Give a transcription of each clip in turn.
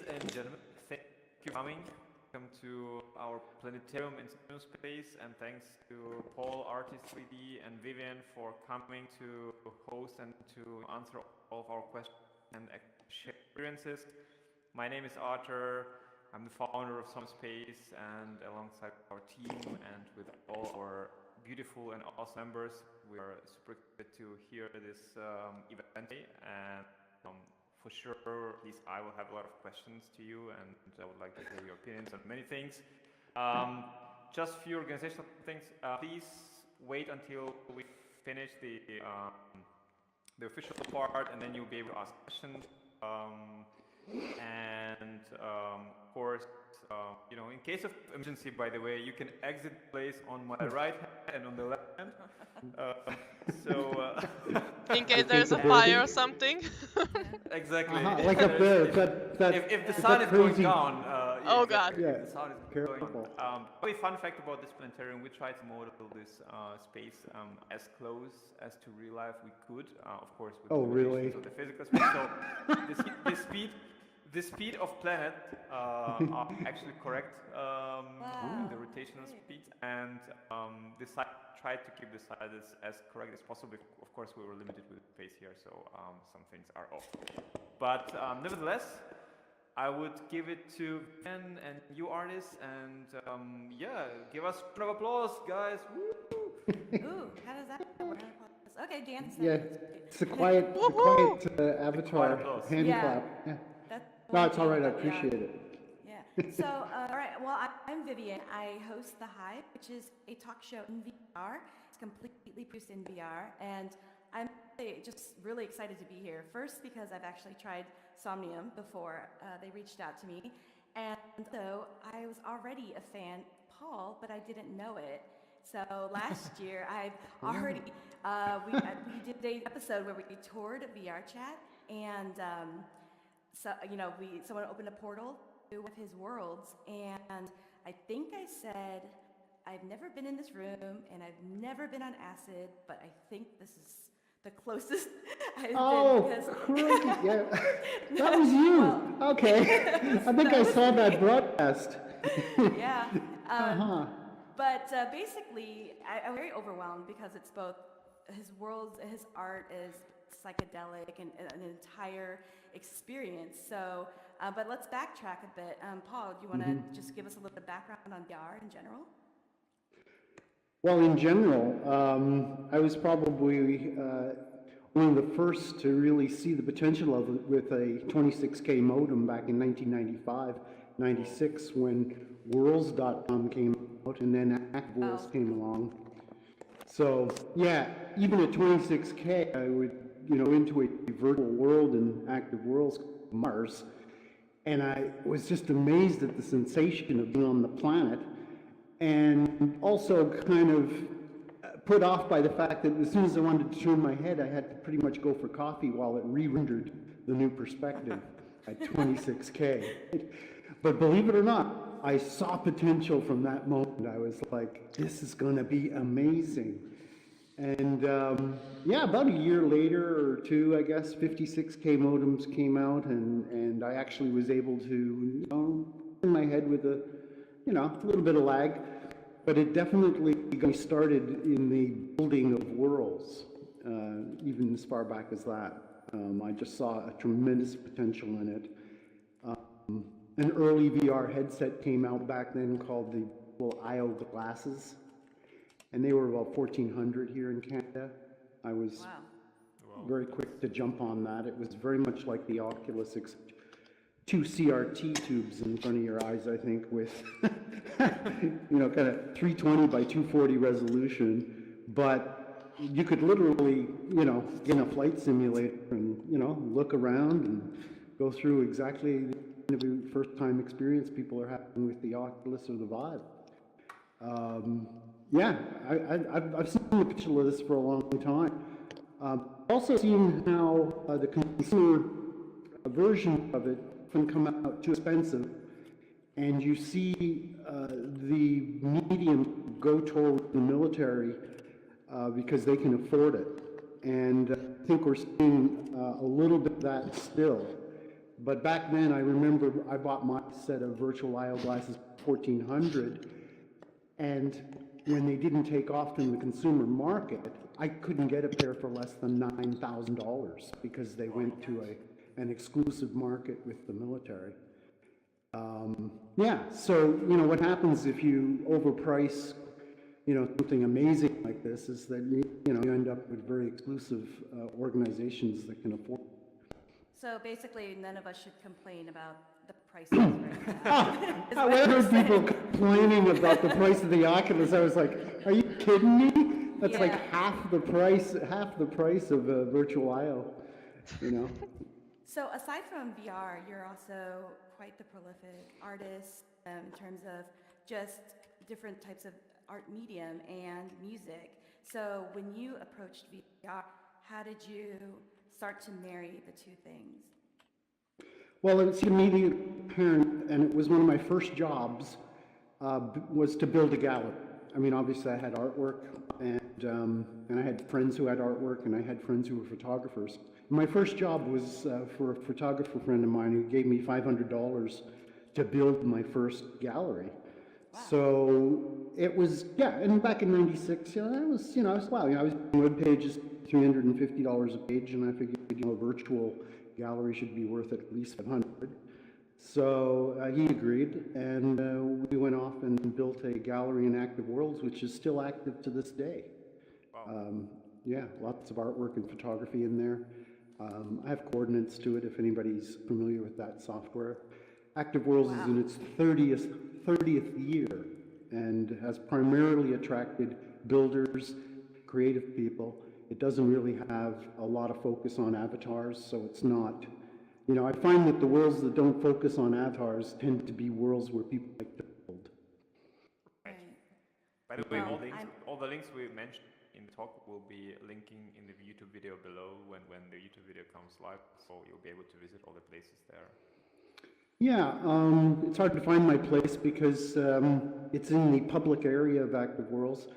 and gentlemen, thank you for coming. Welcome to our planetarium in Somnium space, and thanks to Paul, Artist3d, and Vivian for coming to host and to answer all of our questions and experiences. My name is Arthur. I'm the founder of Somnium Space, and alongside our team and with all our beautiful and awesome members, we are super excited to hear this event today. And for sure, at least I will have a lot of questions to you, and I would like to hear your opinions on many things. Just a few organizational things. Please wait until we finish the official part, and then you'll be able to ask questions. Of course, in case of emergency, by the way, you can exit the place on my right hand and on the left hand. In case there's a fire or something. Exactly. Like up there. If the sun is going down. Oh God. Yeah. If the sun is going on. A fun fact about this planetarium: we tried to model this space as close as to real life we could. Of course, with the limitations of the physical space. So the speed of planet are actually correct. The rotational speed, and the site tried to keep the side as correct as possible. Of course, we were limited with space here, so some things are off. But nevertheless, I would give it to Ben and you artists, and give us a round of applause, guys. Woo! Ooh, how does that work? Okay, dance. Yeah, it's a quiet avatar hand clap. Yeah. No, it's all right. I appreciate it. Yeah. So, all right. Well, I'm Vivian. I host The Hive, which is a talk show in VR. It's completely produced in VR, and I'm just really excited to be here. First, because I've actually tried Somnium before they reached out to me, and so I was already a fan of Paul, but I didn't know it. So last year, I've already we did an episode where we toured VR chat, and so someone opened a portal to one of his worlds, and I think I said, I've never been in this room, and I've never been on acid, but I think this is the closest I've been. Because Crazy. Yeah. That was you. Well, okay. I think I saw that broadcast. Yeah. But basically, I'm very overwhelmed because it's both his worlds, his art is psychedelic and an entire experience. So, but let's backtrack a bit. Paul, do you want to just give us a little bit of background on VR in general? Well, in general, I was probably one of the first to really see the potential of it with a 26K modem back in 1995, 96, when Worlds.com came out, and then Active Worlds came along. So, yeah, even at 26K, I would into a virtual world in Active Worlds, Mars, and I was just amazed at the sensation of being on the planet, and also kind of put off by the fact that as soon as I wanted to turn my head, I had to pretty much go for coffee while it re-rendered the new perspective at 26K. But believe it or not, I saw potential from that moment. I was like, this is going to be amazing. And about a year later or two, I guess, 56K modems came out, and I actually was able to, turn my head with a little bit of lag, but it definitely got me started in the building of worlds, even as far back as that. I just saw a tremendous potential in it. An early VR headset came out back then called the IO glasses. And they were about 1,400 here in Canada. I was very quick to jump on that. It was very much like the Oculus, two CRT tubes in front of your eyes, I think, with kind of 320 by 240 resolution. But you could literally, get in a flight simulator and, look around and go through exactly the first-time experience people are having with the Oculus or the Vive. I've seen the potential of this for a long time. Also seen how the consumer version of it can come out too expensive, and you see the medium go toward the military because they can afford it. And I think we're seeing a little bit of that still. But back then, I remember I bought my set of virtual IO glasses for $1,400, and when they didn't take off in the consumer market, I couldn't get a pair for less than $9,000 because they went to an exclusive market with the military. Yeah, so, you know, what happens if you overprice, you know, something amazing like this is that, you know, you end up with very exclusive organizations that can afford it. So basically, none of us should complain about the prices right now. is I what you're heard people saying. complaining about the price of the Oculus. I was like, are you kidding me? That's like Yeah. half the price of a virtual IO, you know? So aside from VR, you're also quite the prolific artist in terms of just different types of art medium and music. So when you approached VR, how did you start to marry the two things? Well, it's immediately apparent, and it was one of my first jobs, was to build a gallery. I mean, obviously I had artwork, and I had friends who had artwork, and I had friends who were photographers. My first job was for a photographer friend of mine who gave me $500 to build my first gallery. Wow. So it was, yeah, and back in '96, you know, I was doing web pages, $350 a page, and I figured, you know, a virtual gallery should be worth at least $500. So he agreed, and we went off and built a gallery in Active Worlds, which is still active to this day. Wow. Yeah, lots of artwork and photography in there. I have coordinates to it if anybody's familiar with that software. Active Worlds is in its 30th year and has primarily attracted builders, creative people. It doesn't really have a lot of focus on avatars, so it's not, you know, I find that the worlds that don't focus on avatars tend to be worlds where people like to build. Right. By the way, all the links we mentioned in the talk will be linking in the YouTube video below when the YouTube video comes live, so you'll be able to visit all the places there. Yeah, it's hard to find my place because it's in the public area of Active Worlds.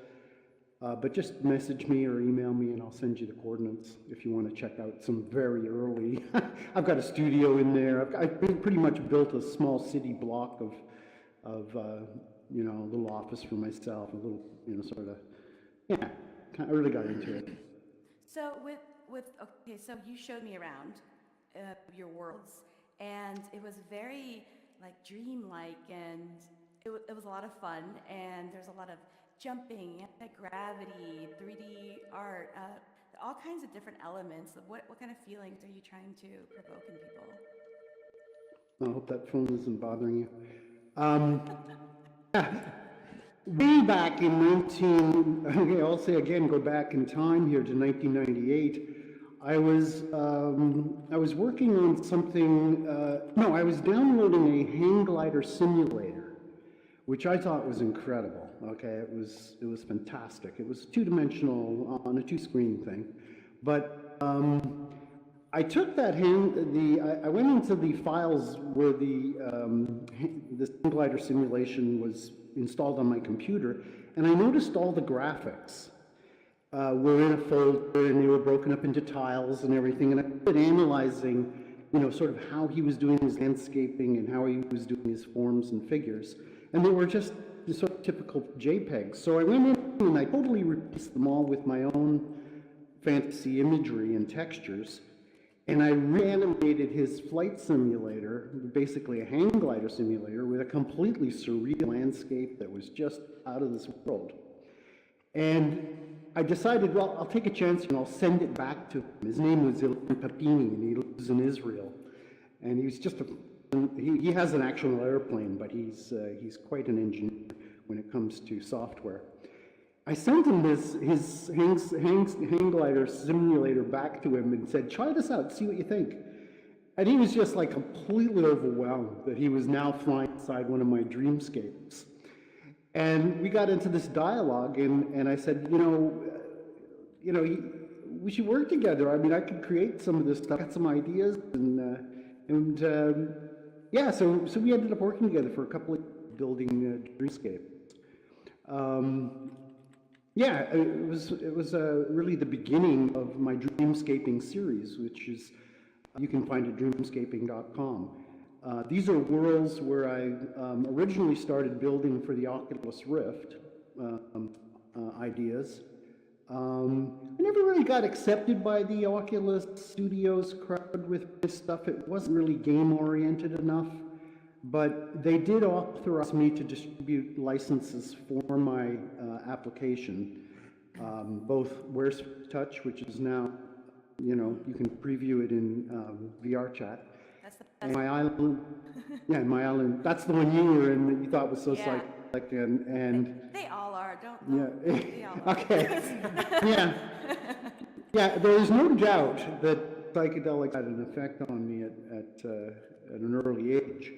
But just message me or email me and I'll send you the coordinates if you want to check out some very early. I've got a studio in there. I've pretty much built a small city block of you know, a little office for myself, a little, you know, sort of, yeah, I really got into it. So okay, so you showed me around your worlds, and it was very like dreamlike, and it was a lot of fun, and there's a lot of jumping, anti-gravity, 3D art, all kinds of different elements. What kind of feelings are you trying to provoke in people? I hope that phone isn't bothering you. Way back in okay, I'll say again, go back in time here to 1998. I was working on something, no, I was downloading a hang glider simulator, which I thought was incredible. Okay, it was fantastic. It was two-dimensional on a two-screen thing, but I took that I went into the files where the hang glider simulation was installed on my computer, and I noticed all the graphics were in a folder, and they were broken up into tiles and everything, and I started analyzing, you know, sort of how he was doing his landscaping and how he was doing his forms and figures, and they were just the sort of typical JPEGs. So I went in and I totally replaced them all with my own fantasy imagery and textures, and I reanimated his flight simulator, basically a hang glider simulator, with a completely surreal landscape that was just out of this world. And I decided, well, I'll take a chance and I'll send it back to him. His name was Ilan Papini, and he lives in Israel. And he's just he has an actual airplane, but he's quite an engineer when it comes to software. I sent him his hang glider simulator back to him and said, try this out, see what you think. And he was just like completely overwhelmed that he was now flying inside one of my dreamscapes. And we got into this dialogue, and I said, you know, we should work together. I mean, I could create some of this stuff, got some ideas, yeah, so we ended up working together for a couple of building dreamscapes. Yeah, it was really the beginning of my dreamscaping series, which is you can find at dreamscaping.com. These are worlds where I originally started building for the Oculus Rift ideas. I never really got accepted by the Oculus Studios crowd with this stuff. It wasn't really game-oriented enough, but they did authorize me to distribute licenses for my application, both Where's Touch, which is now, you know, you can preview it in VR chat. That's the And best. My Island, yeah, My Island, that's the one you were in that you thought was so Yeah. psychedelic, and They all are, don't yeah, they all are. okay, yeah. Yeah, there is no doubt that psychedelics had an effect on me at an early age,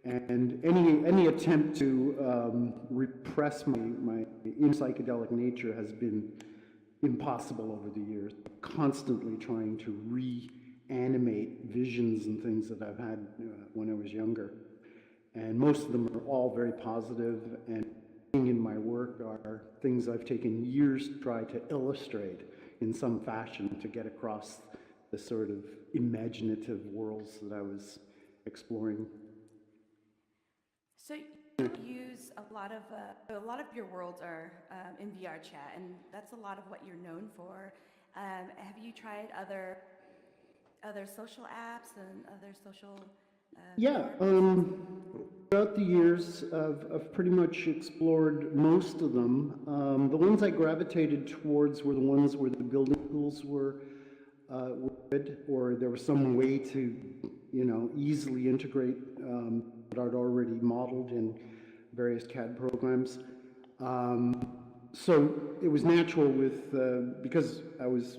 and any attempt to repress my in psychedelic nature has been impossible over the years. Constantly trying to reanimate visions and things that I've had when I was younger, and most of them are all very positive, and in my work are things I've taken years to try to illustrate in some fashion to get across the sort of imaginative worlds that I was exploring. So you use a lot of your worlds are in VR chat, and that's a lot of what you're known for. Have you tried other social apps and other social? Yeah, throughout the years, I've pretty much explored most of them. The ones I gravitated towards were the ones where the building tools were good, or there was some way to, you know, easily integrate what I'd already modeled in various CAD programs. So it was natural with, because I was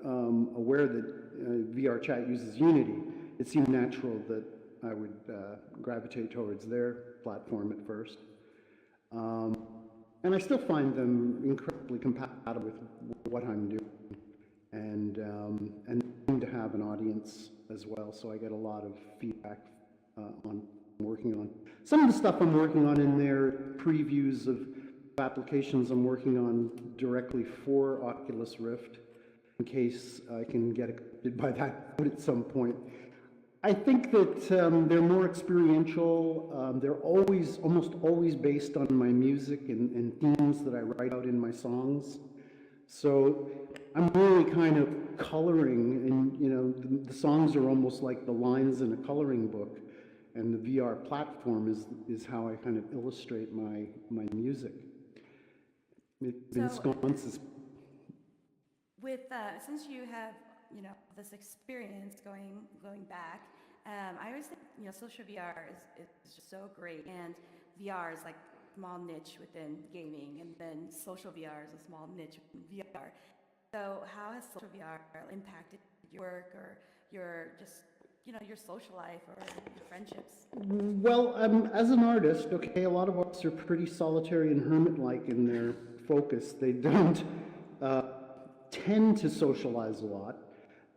aware that VR chat uses Unity, it seemed natural that I would gravitate towards their platform at first. And I still find them incredibly compatible with what I'm doing, and seem to have an audience as well, so I get a lot of feedback on working on. Some of the stuff I'm working on in there, previews of applications I'm working on directly for Oculus Rift, in case I can get accepted by that at some point. I think that they're more experiential. They're almost always based on my music and themes that I write out in my songs. So I'm really kind of coloring, and you know, the songs are almost like the lines in a coloring book, and the VR platform is how I kind of illustrate my music. It ensconces. With since you have, you know, this experience going back, I always think, you know, social VR is just so great, and VR is like a small niche within gaming, and then social VR is a small niche within VR. So how has social VR impacted your work or your just, you know, your social life or your friendships? Well, as an artist, okay, a lot of artists are pretty solitary and hermit-like in their focus. They don't tend to socialize a lot.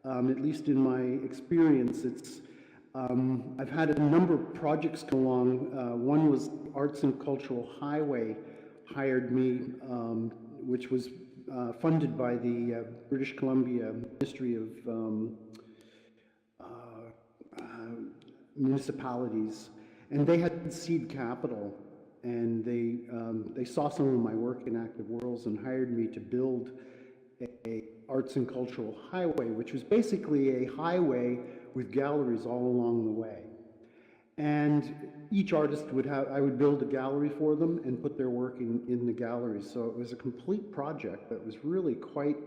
At least in my experience, it's I've had a number of projects come along. One was Arts and Cultural Highway hired me, which was funded by the British Columbia Ministry of Municipalities, and they had seed capital, and they saw some of my work in Active Worlds and hired me to build a Arts and Cultural Highway, which was basically a highway with galleries all along the way. And each artist I would build a gallery for them and put their work in the gallery. So it was a complete project that was really quite,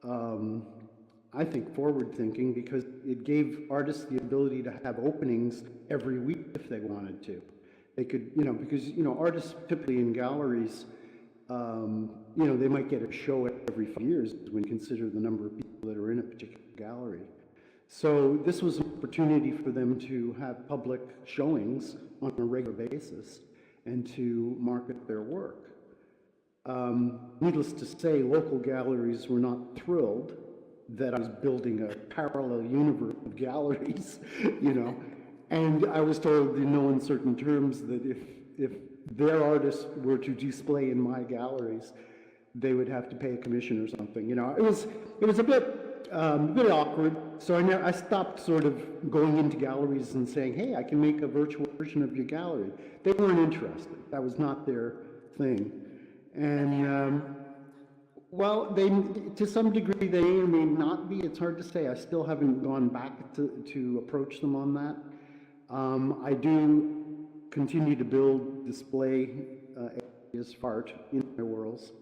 I think, forward-thinking, because it gave artists the ability to have openings every week if they wanted to. They could, you know, because, you know, artists typically in galleries, you know, they might get a show every 5 years when you consider the number of people that are in a particular gallery. So this was an opportunity for them to have public showings on a regular basis and to market their work. Needless to say, local galleries were not thrilled that I was building a parallel universe of galleries, you know, and I was told in no uncertain terms that if their artists were to display in my galleries, they would have to pay a commission or something. You know, it was a bit awkward. I stopped sort of going into galleries and saying, hey, I can make a virtual version of your gallery. They weren't interested. That was not their thing. And, well, to some degree, they may or may not be. It's hard to say. I still haven't gone back to approach them on that. I do continue to build display areas for art in my worlds.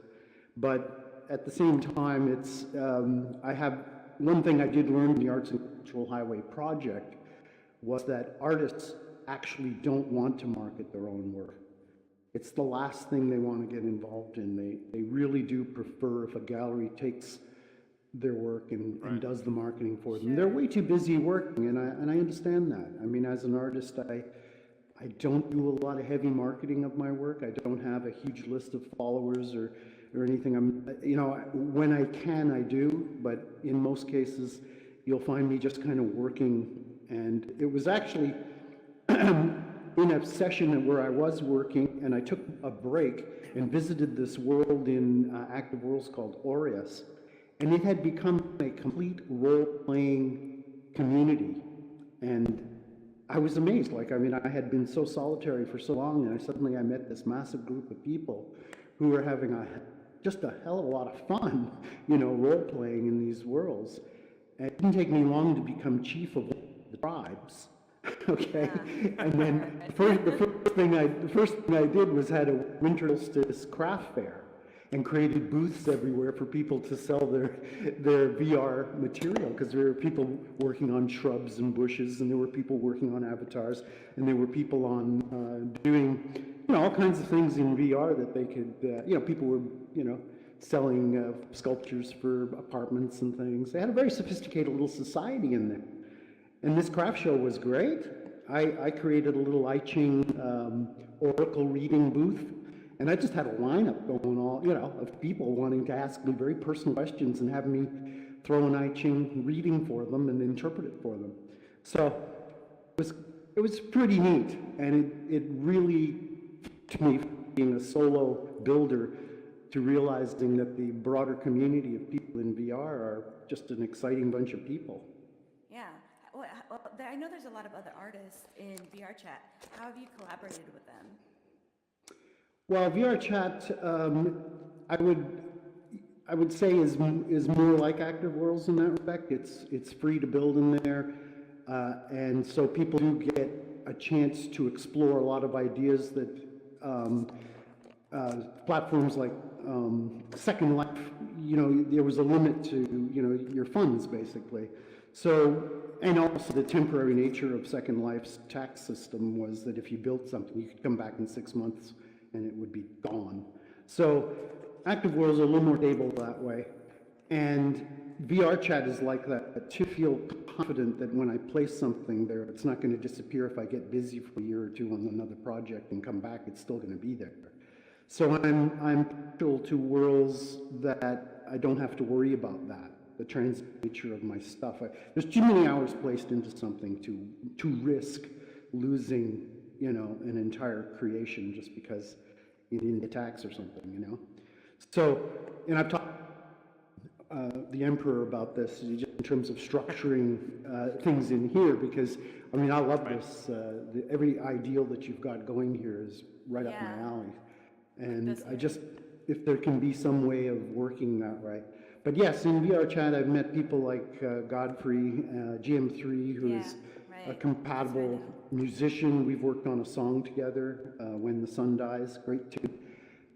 But at the same time, it's, one thing I did learn in the Arts and Cultural Highway project was that artists actually don't want to market their own work. It's the last thing they want to get involved in. They really do prefer if a gallery takes their work and does the marketing for them. They're way too busy working, and I understand that. I mean, as an artist, I don't do a lot of heavy marketing of my work. I don't have a huge list of followers or anything. When I can, I do, but in most cases, you'll find me just kind of working. And it was actually in a session where I was working, and I took a break and visited this world in Active Worlds called Aureus, and it had become a complete role-playing community. And I was amazed. I had been so solitary for so long, and suddenly I met this massive group of people who were having just a hell of a lot of fun, role-playing in these worlds. And it didn't take me long to become chief of the tribes, okay? And then the first thing I did was had a winter solstice craft fair and created booths everywhere for people to sell their VR material, because there were people working on shrubs and bushes, and there were people working on avatars, and there were people on doing all kinds of things in VR that they could, people were, selling sculptures for apartments and things. They had a very sophisticated little society in there. And this craft show was great. I created a little I Ching oracle reading booth, and I just had a lineup going of people wanting to ask me very personal questions and have me throw an I Ching reading for them and interpret it for them. So it was pretty neat, and it really, to me, being a solo builder, to realizing that the broader community of people in VR are just an exciting bunch of people. Yeah. Well, I know there's a lot of other artists in VR chat. How have you collaborated with them? Well, VR chat, I would say is more like Active Worlds in that respect. It's free to build in there, and so people do get a chance to explore a lot of ideas that platforms like Second Life, there was a limit to your funds basically. So, and also the temporary nature of Second Life's tax system was that if you built something, you could come back in 6 months and it would be gone. So Active Worlds are a little more stable that way. And VR chat is like that, to feel confident that when I place something there, it's not going to disappear if I get busy for a year or two on another project and come back, it's still going to be there. So I'm partial to worlds that I don't have to worry about that, the transit nature of my stuff. There's too many hours placed into something to risk losing, an entire creation just because it didn't get taxed or something, So, and I've talked the Emperor about this in terms of structuring things in here, because, I love this. Every ideal that you've got going here is right up my alley. And if there can be some way of working that right. But yes, in VR chat, I've met people like Godfrey, GM3, who is a compatible musician. We've worked on a song together, When the Sun Dies, great tune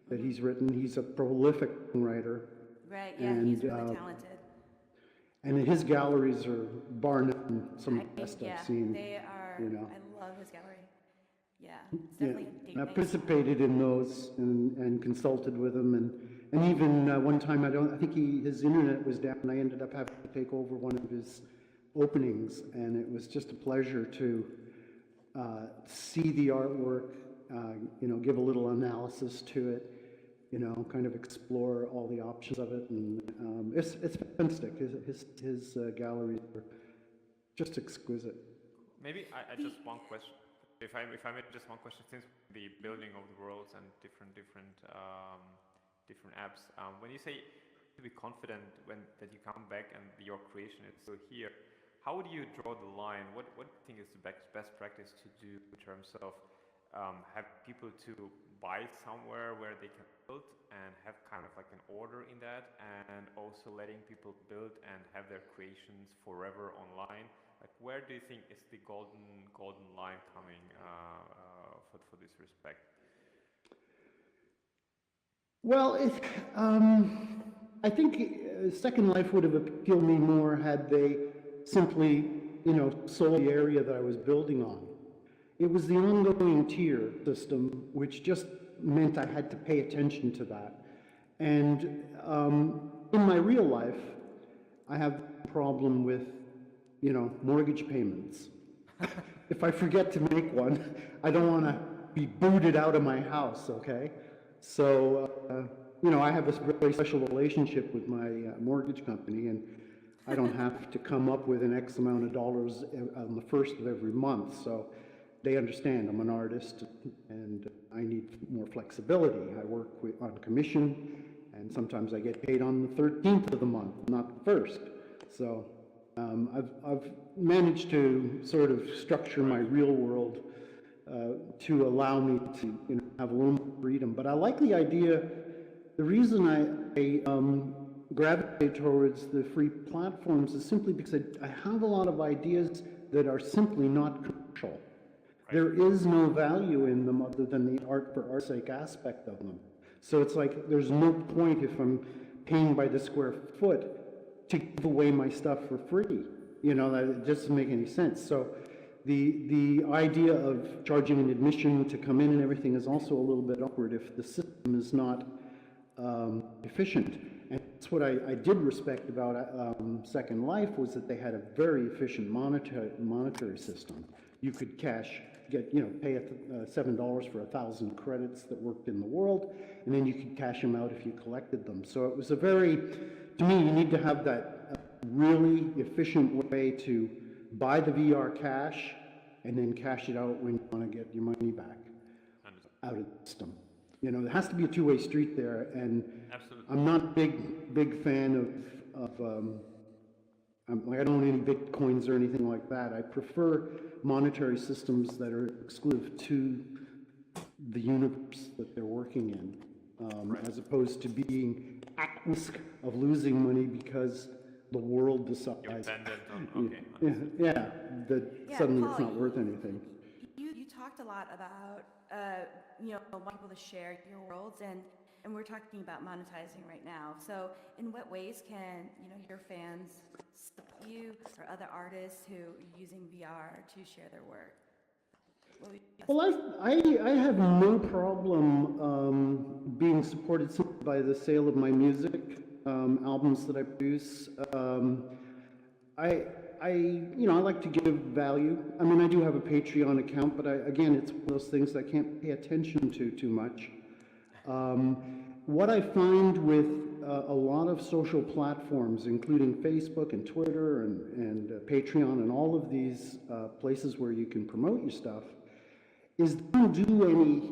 that he's written. He's a prolific writer. Right, yeah, and, he's really talented. And his galleries are bar none, some of the best I've seen. They are, I love his gallery. Yeah, it's definitely a I participated in those and consulted with him, and even one time I think his internet was down, and I ended up having to take over one of his openings, and it was just a pleasure to see the artwork, give a little analysis to it, kind of explore all the options of it, and it's fantastic. His galleries are just exquisite. Maybe I just one question. If I made just one question, since the building of the worlds and different apps, when you say to be confident that you come back and your creation is still here, how do you draw the line? What do you think is the best practice to do in terms of have people to buy somewhere where they can build and have kind of like an order in that, and also letting people build and have their creations forever online? Like, where do you think is the golden line coming for this respect? Well, I think Second Life would have appealed me more had they simply, sold the area that I was building on. It was the ongoing tier system, which just meant I had to pay attention to that. And in my real life, I have a problem with, mortgage payments. If I forget to make one, I don't want to be booted out of my house, okay? So, I have this very special relationship with my mortgage company, and I don't have to come up with an X amount of dollars on the first of every month. So they understand I'm an artist and I need more flexibility. I work on commission, and sometimes I get paid on the 13th of the month, not the 1st. So I've managed to sort of structure my real world to allow me to have a little more freedom. But I like the idea. The reason I gravitate towards the free platforms is simply because I have a lot of ideas that are simply not commercial. Right. There is no value in them other than the art for art's sake aspect of them. So it's like there's no point if I'm paying by the square foot to give away my stuff for free. That doesn't make any sense. So the idea of charging an admission to come in and everything is also a little bit awkward if the system is not efficient. And that's what I did respect about Second Life, was that they had a very efficient monetary system. You could pay $7 for 1,000 credits that worked in the world, and then you could cash them out if you collected them. So it was to me, you need to have that really efficient way to buy the VR cash and then cash it out when you want to get your money back out of the system. There has to be a two-way street there, and absolutely. I'm not a big fan of I don't own any bitcoins or anything like that. I prefer monetary systems that are exclusive to the universe that they're working in, right. As opposed to being at risk of losing money because the world decides. You're dependent on, okay. Suddenly Paul, it's not worth anything. You talked a lot about wanting people to share your worlds, and we're talking about monetizing right now. So in what ways can your fans support you or other artists who are using VR to share their work? Well, I have no problem being supported simply by the sale of my music, albums that I produce. I like to give value. I mean, I do have a Patreon account, but again, it's one of those things I can't pay attention to too much. What I find with a lot of social platforms, including Facebook and Twitter and Patreon and all of these places where you can promote your stuff, is they don't do any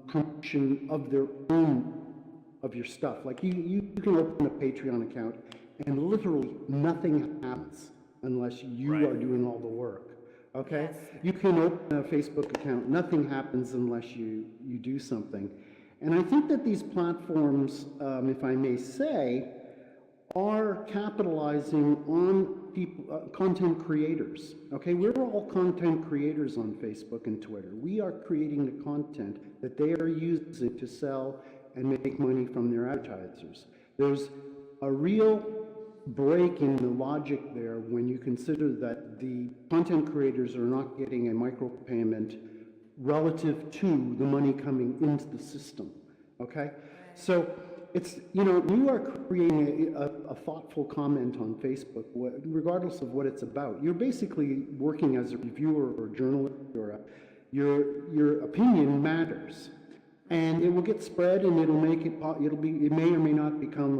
promotion of their own, of your stuff. Like you can open a Patreon account and literally nothing happens unless you are doing all the work, okay? Yes. You can open a Facebook account, nothing happens unless you do something. And I think that these platforms, if I may say, are capitalizing on people, content creators, okay? We're all content creators on Facebook and Twitter. We are creating the content that they are using to sell and make money from their advertisers. There's a real break in the logic there when you consider that the content creators are not getting a micropayment relative to the money coming into the system, okay? So it's, you are creating a thoughtful comment on Facebook, regardless of what it's about. You're basically working as a reviewer or journalist, or your opinion matters. And it will get spread, and it'll make it. It may or may not become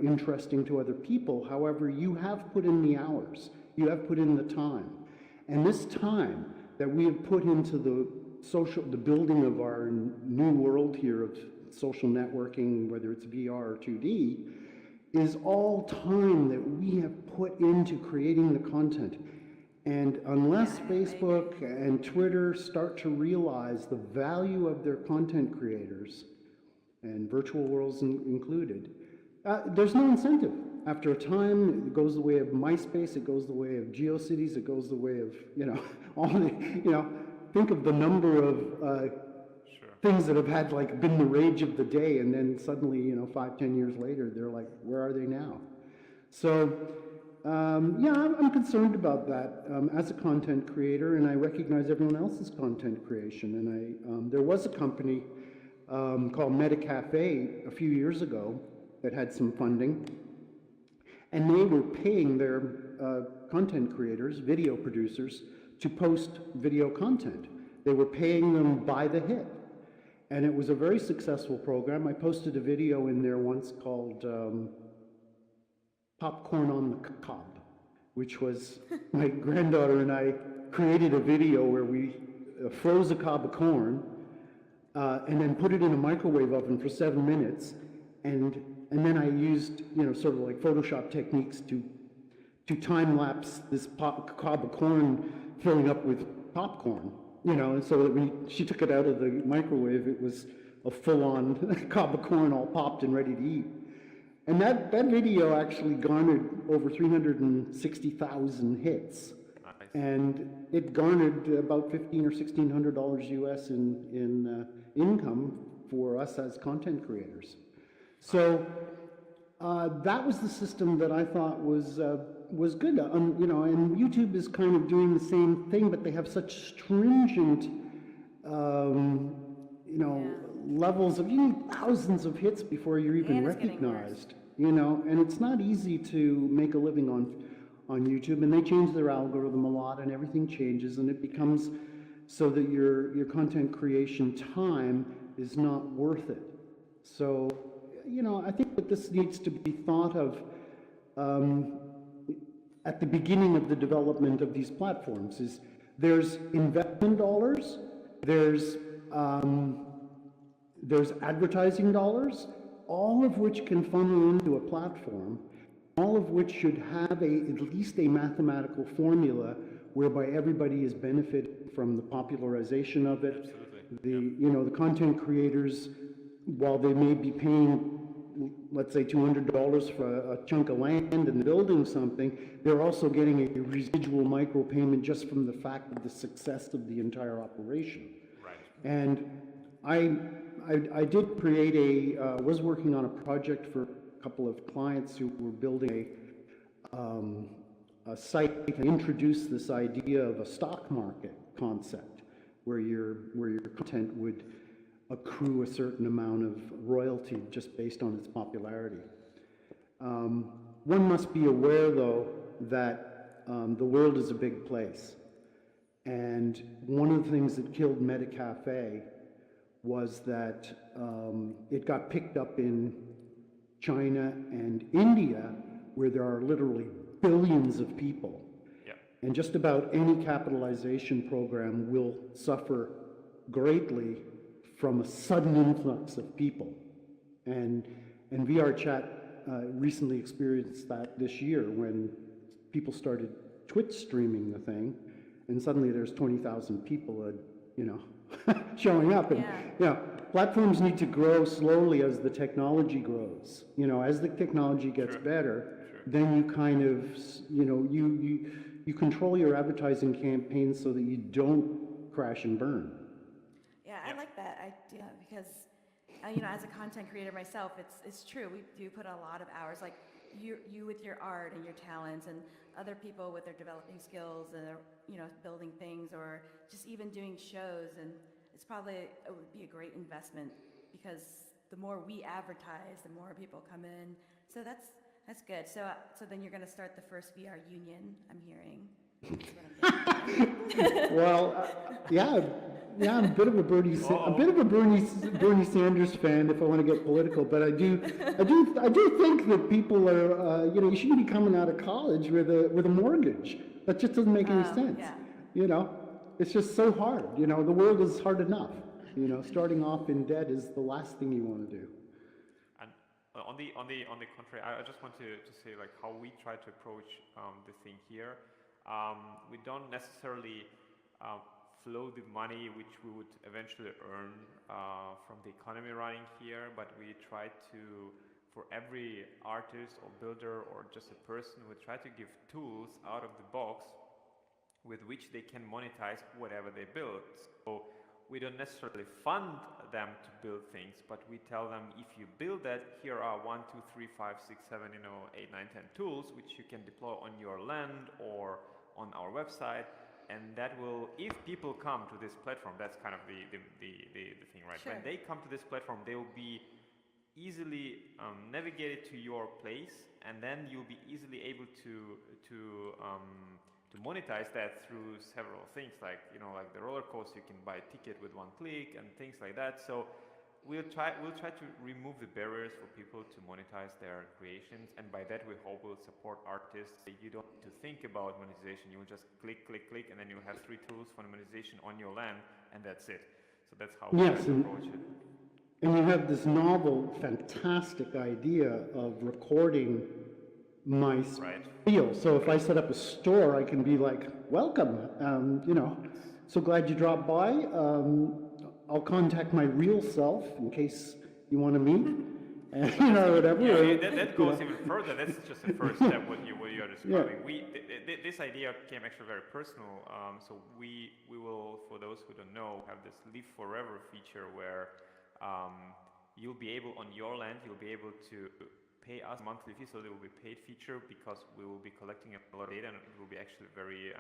interesting to other people. However, you have put in the hours, you have put in the time, and this time that we have put into the building of our new world here of social networking, whether it's VR or 2D, is all time that we have put into creating the content. And unless Facebook and Twitter start to realize the value of their content creators, and virtual worlds included, there's no incentive. After a time, it goes the way of MySpace, it goes the way of GeoCities, it goes the way of, all the, think of the number of things that have had been the rage of the day, and then suddenly, 5, 10 years later, they're like, where are they now? So, I'm concerned about that as a content creator, and I recognize everyone else's content creation. And there was a company called MetaCafe a few years ago that had some funding, and they were paying their content creators, video producers, to post video content. They were paying them by the hit. And it was a very successful program. I posted a video in there once called Popcorn on the Cob, which was my granddaughter and I created a video where we froze a cob of corn and then put it in a microwave oven for 7 minutes, and then I used sort of like Photoshop techniques to time lapse this cob of corn filling up with popcorn, and so that when she took it out of the microwave, it was a full-on cob of corn all popped and ready to eat. And that video actually garnered over 360,000 hits. Nice. And it garnered about $1,500 or $1,600 US in income for us as content creators. So that was the system that I thought was good. And YouTube is kind of doing the same thing, but they have such stringent, levels of, you need thousands of hits before you're even recognized, and it's not easy to make a living on YouTube, and they change their algorithm a lot, and everything changes, and it becomes so that your content creation time is not worth it. So, I think that this needs to be thought of at the beginning of the development of these platforms. There's investment dollars, there's advertising dollars, all of which can funnel into a platform, all of which should have at least a mathematical formula whereby everybody is benefited from the popularization of it. Absolutely. The content creators, while they may be paying, let's say $200 for a chunk of land and building something, they're also getting a residual micropayment just from the fact of the success of the entire operation. Right. And I did create was working on a project for a couple of clients who were building a site to introduce this idea of a stock market concept where your content would accrue a certain amount of royalty just based on its popularity. One must be aware, though, that the world is a big place. And one of the things that killed MetaCafe was that it got picked up in China and India, where there are literally billions of people. Yeah. And just about any capitalization program will suffer greatly from a sudden influx of people. And VR chat recently experienced that this year when people started Twitch streaming the thing, and suddenly there's 20,000 people, showing up. And platforms need to grow slowly as the technology grows. As the technology gets better, then you kind of, you control your advertising campaigns so that you don't crash and burn. Yeah, I like that idea because, as a content creator myself, it's true. We do put a lot of hours, like you with your art and your talents, and other people with their developing skills and their, building things, or just even doing shows. And it would be a great investment because the more we advertise, the more people come in. So that's good. So then you're going to start the first VR union, I'm hearing. Well, I'm a bit of a Bernie Sanders fan, if I want to get political. But I do think that people are, you shouldn't be coming out of college with a mortgage. That just doesn't make any sense. Yeah. It's just so hard. The world is hard enough. Starting off in debt is the last thing you want to do. On the contrary, I just want to say like how we try to approach the thing here. We don't necessarily flow the money which we would eventually earn from the economy running here, but we try to, for every artist or builder or just a person, we try to give tools out of the box with which they can monetize whatever they build. So we don't necessarily fund them to build things, but we tell them, if you build that, here are 1, 2, 3, 5, 6, 7, 8, 9, 10 tools which you can deploy on your land or on our website, and that will, if people come to this platform, that's kind of the thing, right? Sure. When they come to this platform, they will be easily navigated to your place, and then you'll be easily able to monetize that through several things, like like the roller coaster, you can buy a ticket with one click and things like that. So we'll try to remove the barriers for people to monetize their creations, and by that we hope we'll support artists. You don't need to think about monetization, you will just click, and then you have 3 tools for monetization on your land, and that's it. So that's how we approach it. And you have this novel, fantastic idea of recording my spiel. So if I set up a store, I can be like, welcome, so glad you dropped by. I'll contact my real self in case you want to meet, and whatever. Yeah, that goes even further. That's just the first step, what you are describing. Yeah. This idea came actually very personal. So we will, for those who don't know, have this Live Forever feature where you'll be able, on your land, you'll be able to pay us a monthly fee, so there will be paid feature, because we will be collecting a lot of data, and it will be actually very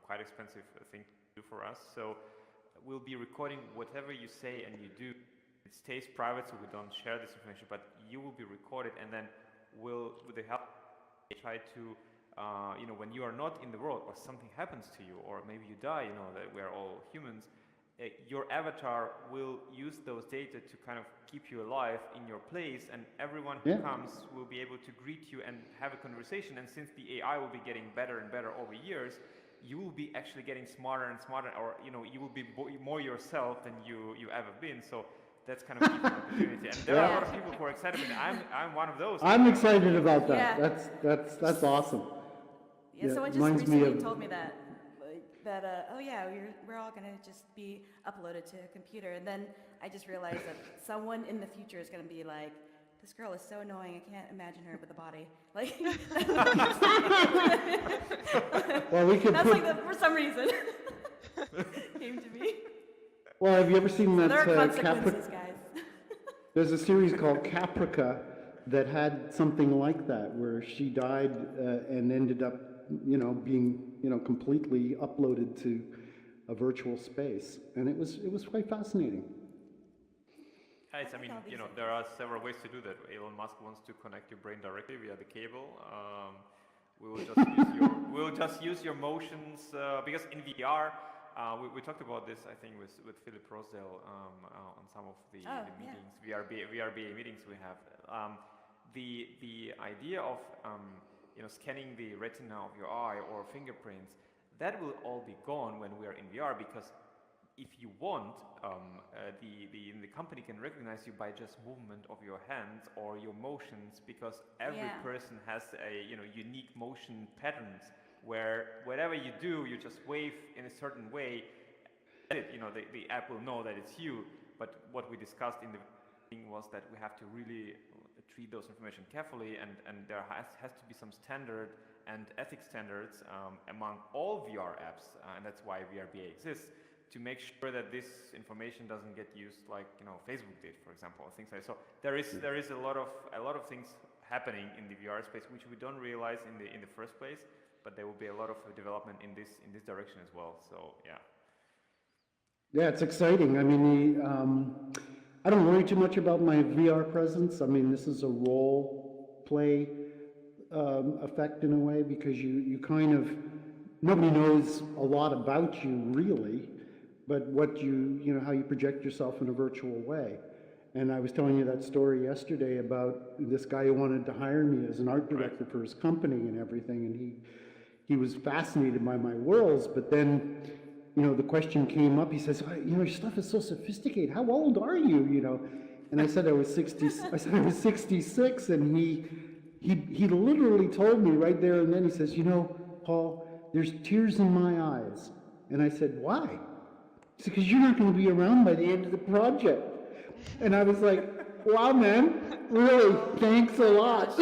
quite expensive thing to do for us. So we'll be recording whatever you say and you do. It stays private, so we don't share this information, but you will be recorded, and then we'll, with the help, try to when you are not in the world, or something happens to you, or maybe you die, that we're all humans, your avatar will use those data to kind of keep you alive in your place, and everyone who comes will be able to greet you and have a conversation. And since the AI will be getting better and better over years, you will be actually getting smarter and smarter, or you will be more yourself than you ever been. So that's kind of an opportunity. And there are a lot of people who are excited, and I'm one of those. I'm excited about that. Yeah. That's awesome. Yeah, someone just recently told me that we're all gonna just be uploaded to a computer, and then I just realized that someone in the future is gonna be like, this girl is so annoying, I can't imagine her with a body. Like, well, we could. That's for some reason came to me. Well, have you ever seen that? There are consequences, guys. There's a series called Caprica that had something like that, where she died and ended up, being, completely uploaded to a virtual space, and it was quite fascinating. There are several ways to do that. Elon Musk wants to connect your brain directly via the cable. We'll just use your motions, because in VR, we talked about this, I think, with Philip Rosedale on some of the meetings, VRBA meetings we have. The idea of scanning the retina of your eye or fingerprints, that will all be gone when we are in VR, because if you want, the company can recognize you by just movement of your hands or your motions, because every person has a unique motion patterns, where whatever you do, you just wave in a certain way. The app will know that it's you. But what we discussed in the thing was that we have to really treat those information carefully, and there has to be some standard and ethics standards among all VR apps, and that's why VRBA exists, to make sure that this information doesn't get used like Facebook did, for example, or things like that. So there is a lot of things happening in the VR space which we don't realize in the first place, but there will be a lot of development in this direction as well. So yeah, it's exciting. I mean, I don't worry too much about my VR presence. I mean, this is a role play effect in a way, because you kind of, nobody knows a lot about you really, but what how you project yourself in a virtual way. And I was telling you that story yesterday about this guy who wanted to hire me as an art director for his company and everything, and he was fascinated by my worlds, but then the question came up. He says, your stuff is so sophisticated. How old are you? And I said I was 60. I said I was 66, and he literally told me right there and then. He says, "You know, Paul, there's tears in my eyes." And I said, "Why?" He said, "Because you're not going to be around by the end of the project." And I was like, "Wow, man, really? Thanks a lot."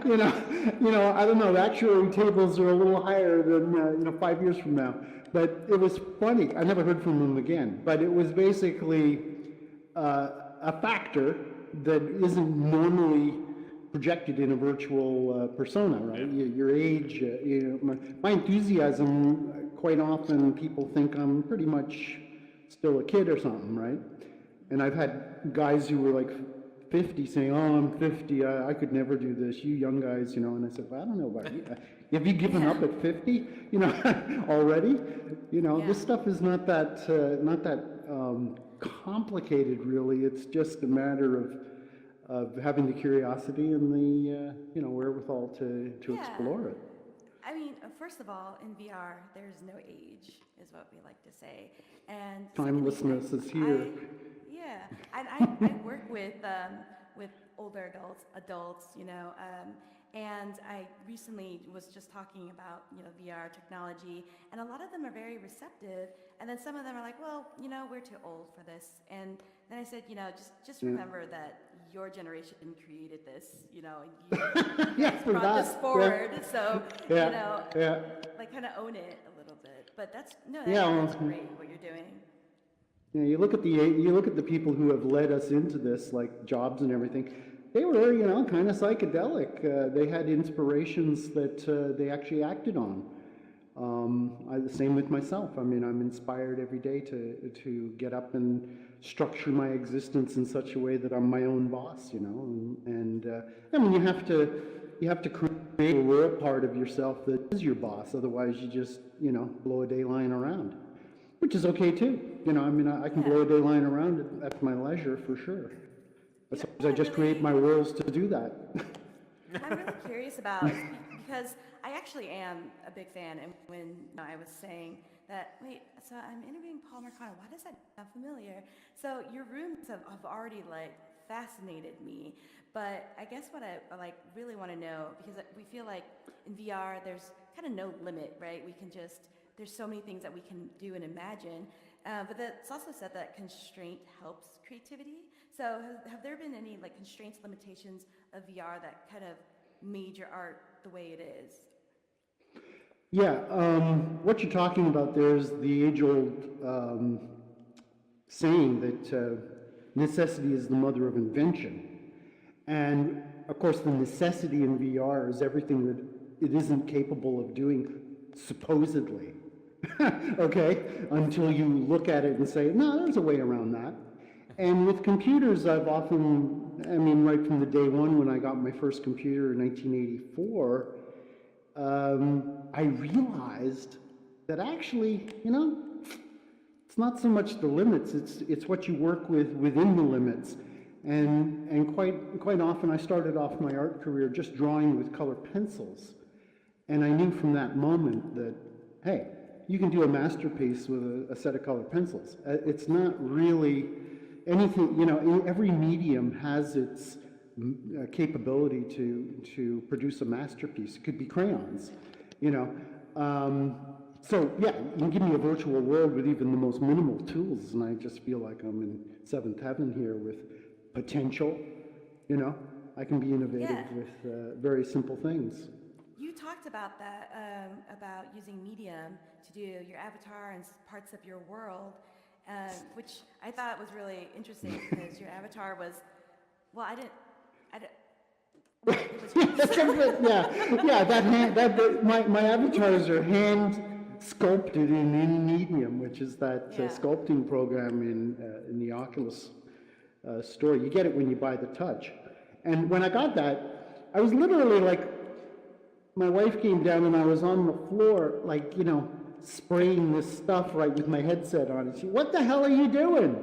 you know, I don't know. The actuary tables are a little higher than 5 years from now. But it was funny. I never heard from him again. But it was basically a factor that isn't normally projected in a virtual persona, right? Your age, my enthusiasm, quite often people think I'm pretty much still a kid or something, right? And I've had guys who were like 50 saying, "Oh, I'm 50, I could never do this, you young guys," and I said, "Well, I don't know about you. Have you given up at 50, already? This stuff is not that complicated, really. It's just a matter of having the curiosity and the wherewithal to explore it." I mean, first of all, in VR, there's no age, is what we like to say, and timelessness is here. I work with older adults, and I recently was just talking about VR technology, and a lot of them are very receptive, and then some of them are like, "Well, we're too old for this," and then I said, just remember that your generation created this, you brought this forward, so like kind of own it a little bit. But that's great what you're doing. Yeah, you look at the people who have led us into this, like Jobs and everything. They were, kind of psychedelic. They had inspirations that they actually acted on. The same with myself. I mean, I'm inspired every day to get up and structure my existence in such a way that I'm my own boss, And I mean, you have to create a part of yourself that is your boss. Otherwise, you just, blow a day lying around, which is okay too. I mean, I can blow a day lying around at my leisure for sure. As long as I just create my worlds to do that. I'm really curious about, because I actually am a big fan, and when I was saying that, wait, so I'm interviewing Paul Marcano, why does that sound familiar? So your rooms have already fascinated me, but I guess what I really want to know, because we feel like in VR there's kind of no limit, right? There's so many things that we can do and imagine, but it's also said that constraint helps creativity. So have there been any constraints, limitations of VR that kind of made your art the way it is? Yeah, what you're talking about there is the age-old saying that necessity is the mother of invention. And of course the necessity in VR is everything that it isn't capable of doing, supposedly. Okay? Until you look at it and say, no, there's a way around that. And with computers, I've often, right from the day one when I got my first computer in 1984, I realized that actually, it's not so much the limits, it's what you work with within the limits. And quite often I started off my art career just drawing with color pencils. And I knew from that moment that, hey, you can do a masterpiece with a set of color pencils. It's not really anything, every medium has its capability to produce a masterpiece. It could be crayons, So yeah, you can give me a virtual world with even the most minimal tools, and I just feel like I'm in seventh heaven here with potential. I can be innovative with very simple things. You talked about that, about using medium to do your avatar and parts of your world, which I thought was really interesting because your avatar was, well, it was my avatars are hand sculpted in medium, which is that sculpting program in the Oculus store. You get it when you buy the Touch. And when I got that, I was literally my wife came down and I was on the floor, spraying this stuff right with my headset on. And she, "What the hell are you doing?"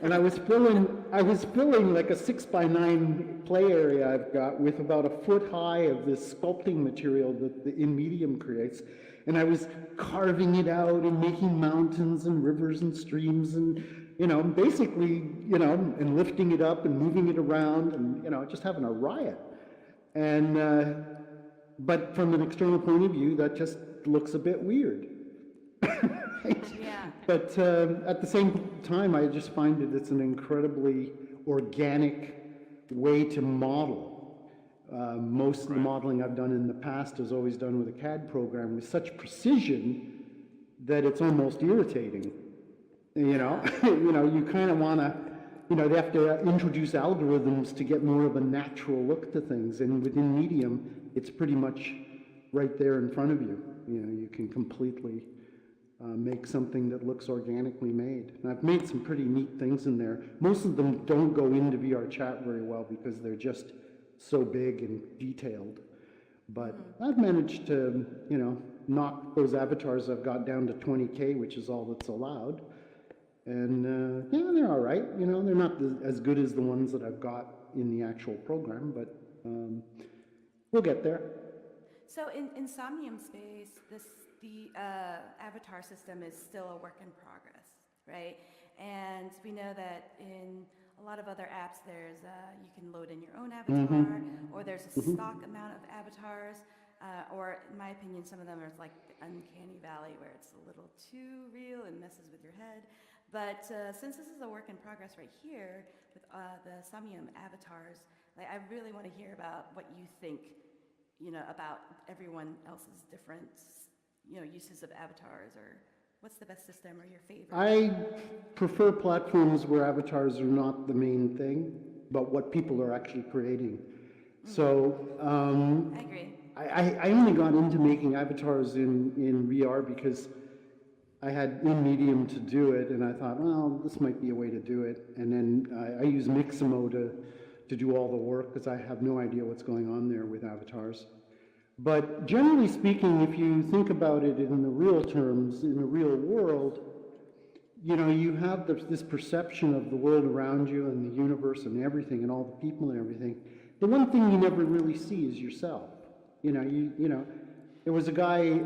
And I was filling like a 6x9 play area I've got with about a foot high of this sculpting material that the in medium creates. And I was carving it out and making mountains and rivers and streams and, basically, and lifting it up and moving it around and, just having a riot. And, but from an external point of view, that just looks a bit weird. Yeah. But at the same time, I just find that it's an incredibly organic way to model. Most of the modeling I've done in the past is always done with a CAD program with such precision that it's almost irritating. You kind of want to, they have to introduce algorithms to get more of a natural look to things. And within Medium, it's pretty much right there in front of you. You can completely make something that looks organically made. And I've made some pretty neat things in there. Most of them don't go into VR chat very well because they're just so big and detailed. But I've managed to, knock those avatars I've got down to 20K, which is all that's allowed. And they're all right. They're not as good as the ones that I've got in the actual program, but we'll get there. So in Somnium space, the avatar system is still a work in progress, right? And we know that in a lot of other apps, there's you can load in your own avatar, or there's a stock amount of avatars, or in my opinion, some of them are like the uncanny valley where it's a little too real and messes with your head. But since this is a work in progress right here with the Somnium avatars, I really want to hear about what you think, about everyone else's different, uses of avatars, or what's the best system or your favorite? I prefer platforms where avatars are not the main thing, but what people are actually creating. So I agree. I only got into making avatars in VR because I had in Medium to do it, and I thought, well, this might be a way to do it. And then I use Mixamo to do all the work because I have no idea what's going on there with avatars. But generally speaking, if you think about it in the real terms, in the real world, you have this perception of the world around you and the universe and everything and all the people and everything. The one thing you never really see is yourself. There was a guy,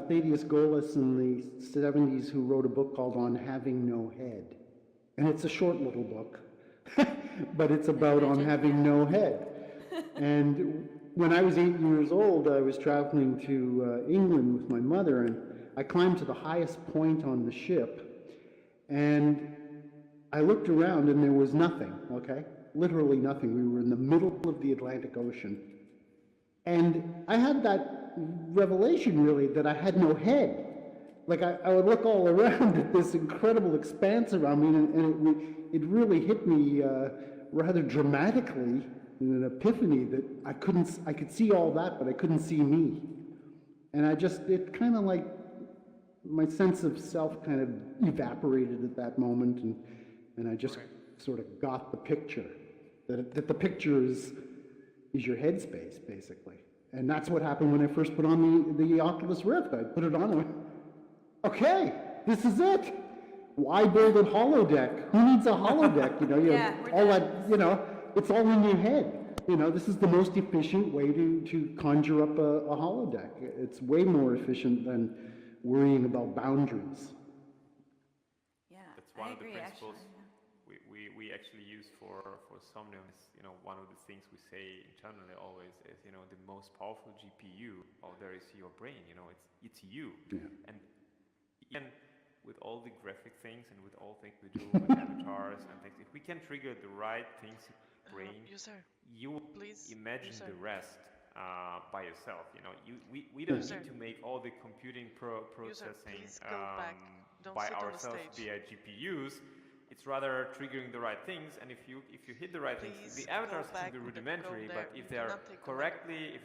Thaddeus Golas, in the 70s who wrote a book called On Having No Head. And it's a short little book, but it's about on having no head. And when I was 8 years old, I was traveling to England with my mother, and I climbed to the highest point on the ship, and I looked around and there was nothing, okay? Literally nothing. We were in the middle of the Atlantic Ocean. And I had that revelation, really, that I had no head. Like, I would look all around at this incredible expanse around me, and it really hit me rather dramatically, in an epiphany, that I could see all that, but I couldn't see me. And it kind of like, my sense of self kind of evaporated at that moment, and I just sort of got the picture, that the picture is your headspace, basically. And that's what happened when I first put on the Oculus Rift. I put it on and went, okay, this is it. Why build a holodeck? Who needs a holodeck? All that, it's all in your head. This is the most efficient way to conjure up a holodeck. It's way more efficient than worrying about boundaries. Yeah, that's one I of the agree, principles actually. we actually use for Somnium. Is, one of the things we say internally always is, the most powerful GPU out there is your brain. It's you. Yeah. And even with all the graphic things and with all things we do with avatars and things, if we can trigger the right things in your brain, you will imagine the rest by yourself. We don't need to make all the computing processing by ourselves via GPUs. It's rather triggering the right things, and if you hit the right things, the avatars can be rudimentary, but if they're correctly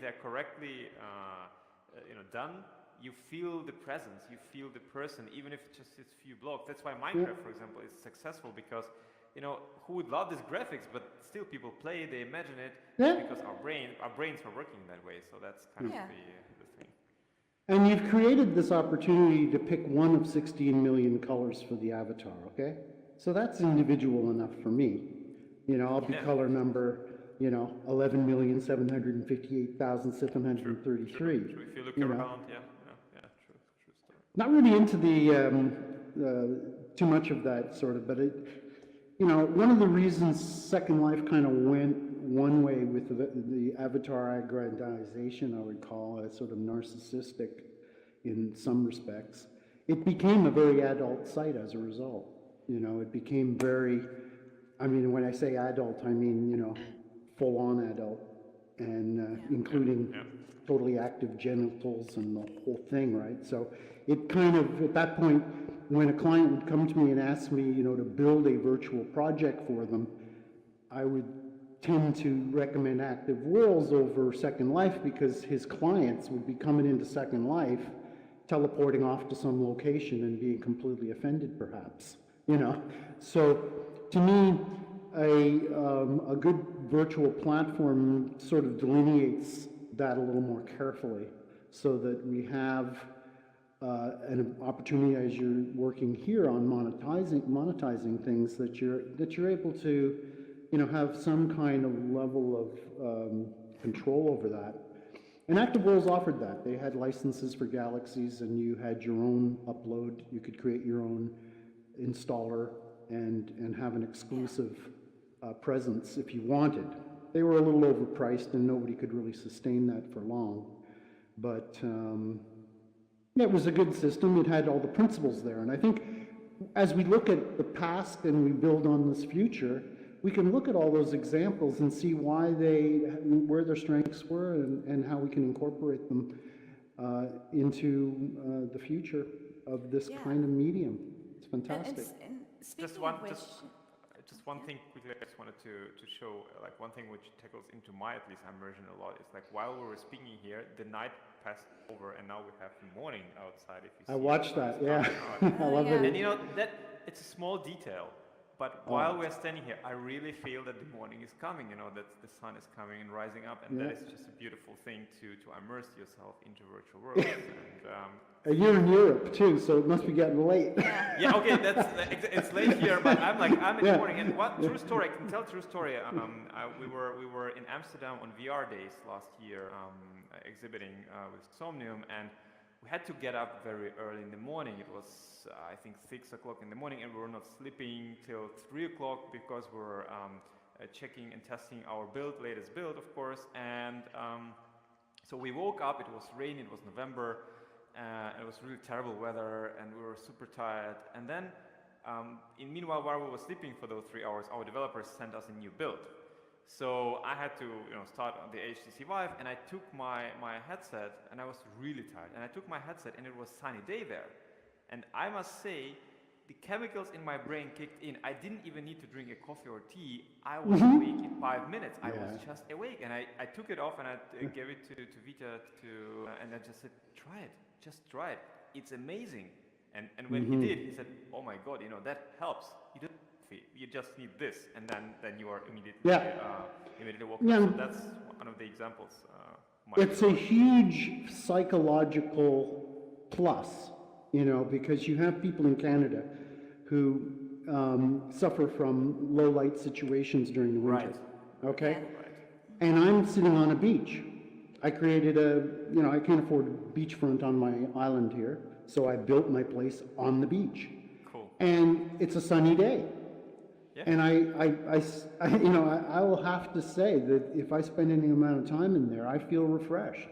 done, you feel the presence, you feel the person, even if it's just a few blocks. That's why Minecraft, for example, is successful, because who would love these graphics, but still people play, they imagine it, because our brains are working that way. So that's kind of the thing. And you've created this opportunity to pick one of 16 million colors for the avatar, okay? So that's individual enough for me. I'll be color number, 11,758,733. True. If you look around, true. not really into too much of that sort of, but one of the reasons Second Life kind of went one way with the avatar aggrandization, I would call it, sort of narcissistic in some respects. It became a very adult site as a result. It became very, when I say adult, I mean, full-on adult, and including totally active genitals and the whole thing, right? So it kind of, at that point, when a client would come to me and ask me, to build a virtual project for them, I would tend to recommend Active Worlds over Second Life because his clients would be coming into Second Life, teleporting off to some location and being completely offended, perhaps. So to me, a good virtual platform sort of delineates that a little more carefully, so that we have an opportunity as you're working here on monetizing things, that you're able to, have some kind of level of control over that. And Active Worlds offered that. They had licenses for galaxies, and you had your own upload. You could create your own installer and have an exclusive presence if you wanted. They were a little overpriced, and nobody could really sustain that for long. But it was a good system. It had all the principles there. And I think as we look at the past and we build on this future, we can look at all those examples and see where their strengths were, and how we can incorporate them into the future of this kind of medium. It's fantastic. And speaking Just one thing quickly I just wanted to show, like one thing which tackles into my, at least, immersion a lot, is like while we were speaking here, the night passed over and now we have the morning outside. If you see I watched that, yeah. I love it. And that it's a small detail, but while we're standing here, I really feel that the morning is coming, that the sun is coming and rising up, and that is just a beautiful thing to immerse yourself into virtual worlds. And, you're in Europe too, so it must be getting late. Yeah, okay, it's late here, but I'm in the morning. And true story, I can tell true story. We were in Amsterdam on VR days last year, exhibiting with Somnium, and we had to get up very early in the morning. It was, I think, 6 o'clock in the morning, and we were not sleeping till 3 o'clock because we were checking and testing our latest build, of course. And so we woke up. It was rainy. It was November. It was really terrible weather, and we were super tired. And then, meanwhile, while we were sleeping for those 3 hours, our developers sent us a new build. So I had to, start on the HTC Vive, and I took my headset, and I was really tired. And I took my headset, and it was sunny day there. And I must say, the chemicals in my brain kicked in. I didn't even need to drink a coffee or tea. I was awake in 5 minutes. I was just awake, and I took it off, and I gave it to Vita and I just said, try it. Just try it. It's amazing. And when he did, he said, oh my God, that helps. You just need this, and then you are immediately woken up. So that's one of the examples. It's a huge psychological plus, because you have people in Canada who suffer from low light situations during the winter. Right. Okay? Right. And I'm sitting on a beach. I created I can't afford a beachfront on my island here, so I built my place on the beach. Cool. And it's a sunny day. Yeah. And I will have to say that if I spend any amount of time in there, I feel refreshed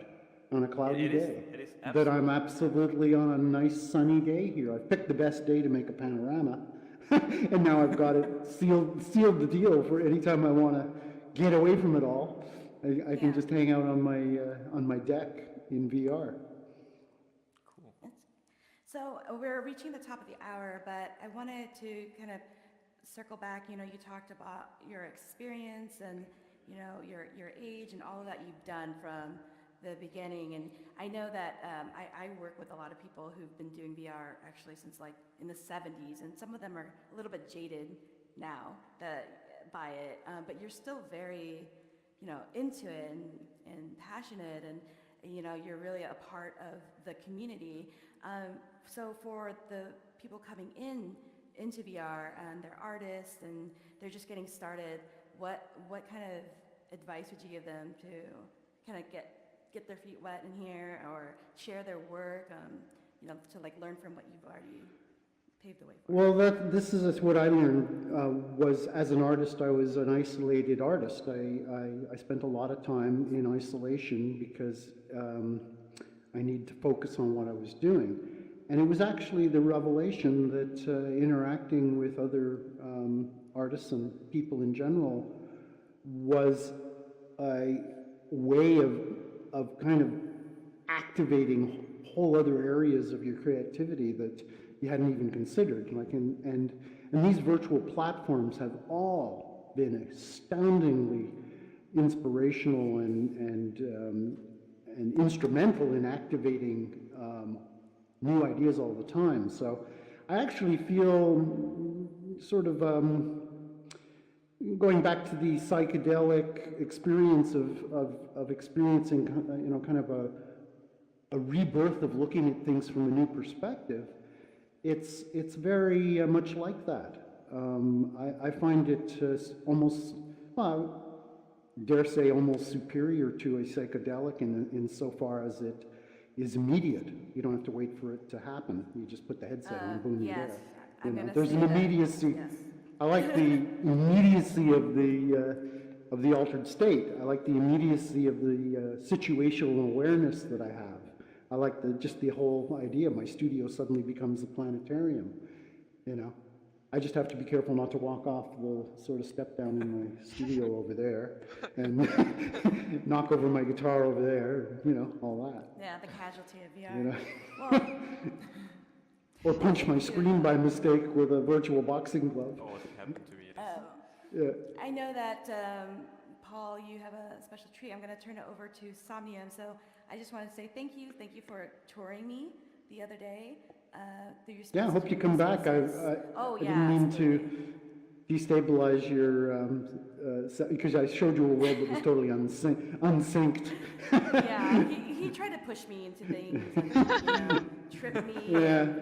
on a cloudy day. It is that I'm absolutely on a nice sunny day here. I've picked the best day to make a panorama, and now I've got it sealed the deal for any time I want to get away from it all. I can just hang out on my deck in VR. Cool. So we're reaching the top of the hour, but I wanted to kind of circle back. You talked about your experience and your age and all of that you've done from the beginning. And I know that I work with a lot of people who've been doing VR actually since like in the 70s, and some of them are a little bit jaded now by it, but you're still very into it and passionate, and you're really a part of the community. So for the people coming into VR and they're artists and they're just getting started, what kind of advice would you give them to kind of get their feet wet in here or share their work? to like learn from what you've already paved the way for. Well, this is what I learned was as an artist, I was an isolated artist. I spent a lot of time in isolation because I needed to focus on what I was doing. And it was actually the revelation that interacting with other artists and people in general was a way of kind of activating whole other areas of your creativity that you hadn't even considered. Like, and these virtual platforms have all been astoundingly inspirational and instrumental in activating new ideas all the time. So I actually feel sort of going back to the psychedelic experience of experiencing, kind of a rebirth of looking at things from a new perspective. It's very much like that. I find it almost, well, I dare say almost superior to a psychedelic in so far as it is immediate. You don't have to wait for it to happen. You just put the headset on, boom, you're Yes, there. I'm gonna There's say an that. immediacy. Yes. I like the immediacy of the altered state. I like the immediacy of the situational awareness that I have. I like just the whole idea. My studio suddenly becomes a planetarium. I just have to be careful not to walk off the sort of step down in my studio over there and knock over my guitar over there. All that. Yeah, the casualty of VR. Well, Or punch my screen by mistake with a virtual boxing glove. Oh, it happened to me. Yeah. I know that, Paul, you have a special treat. I'm going to turn it over to Somnium. So I just want to say thank you. Thank you for touring me the other day. Through your Yeah, I hope you come back. I didn't mean to destabilize your, because I showed you a world that was totally unsynced. Yeah, he tried to push me into things, trip me,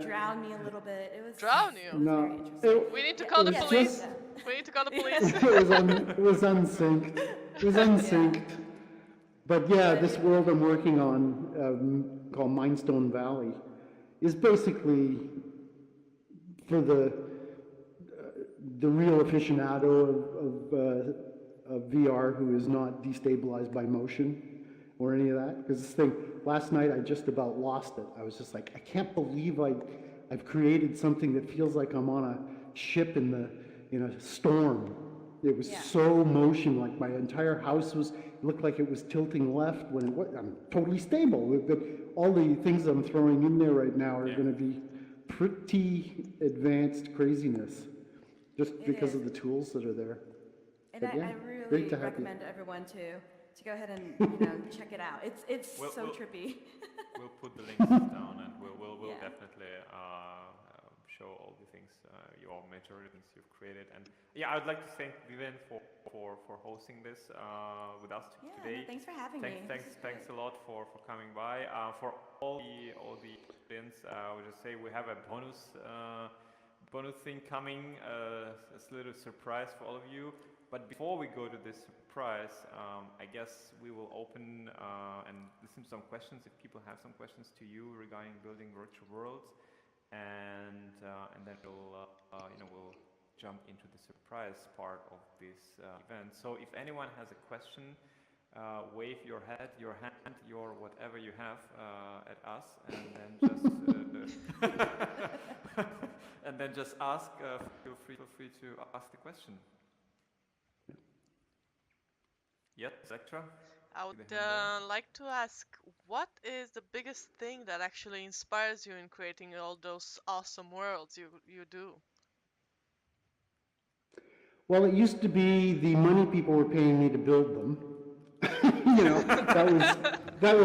drown me a little bit. It was Drown you? It was very interesting. We need to call the was police. just- We need to call the police. It was unsynced. It was unsynced. But yeah, this world I'm working on, called Mindstone Valley, is basically for the real aficionado of VR who is not destabilized by motion or any of that. Because this thing, last night I just about lost it. I was just like, I can't believe I've created something that feels like I'm on a ship in a storm. It was so motion, like my entire house looked like it was tilting left when it was. I'm totally stable. But all the things I'm throwing in there right now are going to be pretty advanced craziness, just because of the tools that are there. And But I really great to have you. recommend everyone to go ahead and check it out. It's Well, so well- trippy. We'll put the links down, and we'll Yeah. definitely show all the things, your majority things you've created. And yeah, I would like to thank Vivian for hosting this with us Yeah, today. no, thanks for having me. Thanks a lot for coming by. For all the audience, I would just say we have a bonus thing coming, a little surprise for all of you. But before we go to this surprise, I guess we will open and listen to some questions if people have some questions to you regarding building virtual worlds, and then we'll jump into the surprise part of this event. So if anyone has a question, wave your hand, your whatever you have at us, and then just and then just ask. Feel free to ask the question. Yep, Zectra? I would With the hand like to ask, what is the biggest thing that actually inspires you in creating all those awesome worlds you do? Well, it used to be the money people were paying me to build them. There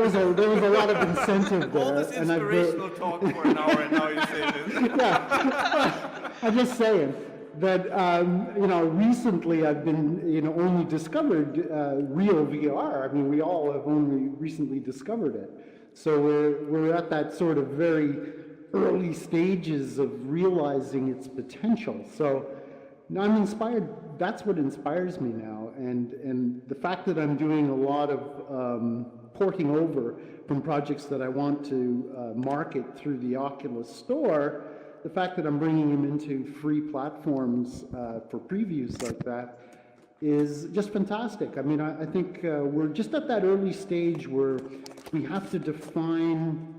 was a lot of incentive there. All this and I've inspirational talk for an hour, and now you say this. I'm just saying that recently I've been only discovered real VR. I mean, we all have only recently discovered it. So we're at that sort of very early stages of realizing its potential. So I'm inspired. That's what inspires me now, and the fact that I'm doing a lot of porting over from projects that I want to market through the Oculus store, the fact that I'm bringing them into free platforms for previews like that is just fantastic. I mean, I think we're just at that early stage where we have to define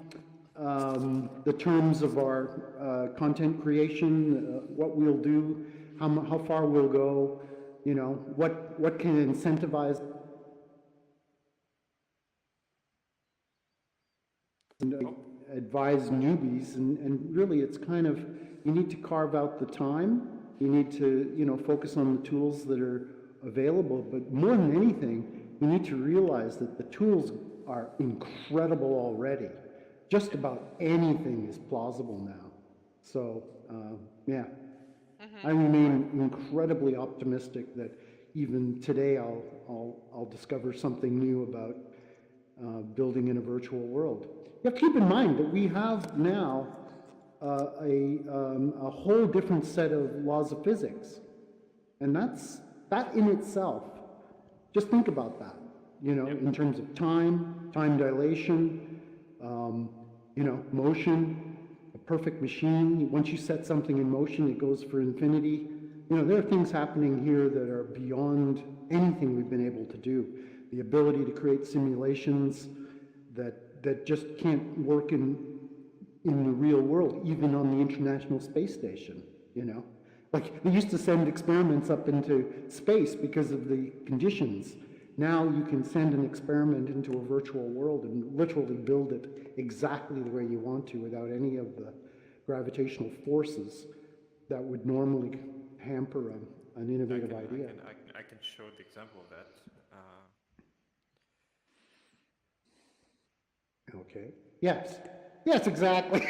the terms of our content creation, what we'll do, how far we'll go, you know, what can incentivize and advise newbies, and really it's kind of, you need to carve out the time, you need to, you know, focus on the tools that are available, but more than anything, you need to realize that the tools are incredible already. Just about anything is plausible now. So, yeah, I remain incredibly optimistic that even today I'll discover something new about building in a virtual world. You have to keep in mind that we have now a whole different set of laws of physics, and that in itself. Just think about that. You know, in terms of time dilation, you know, motion, a perfect machine. Once you set something in motion, it goes for infinity. You know, there are things happening here that are beyond anything we've been able to do. The ability to create simulations that just can't work in the real world, even on the International Space Station, you know? Like, they used to send experiments up into space because of the conditions. Now you can send an experiment into a virtual world and literally build it exactly the way you want to without any of the gravitational forces that would normally hamper an innovative idea. I can show the example of that. Okay. Yes. Yes, exactly.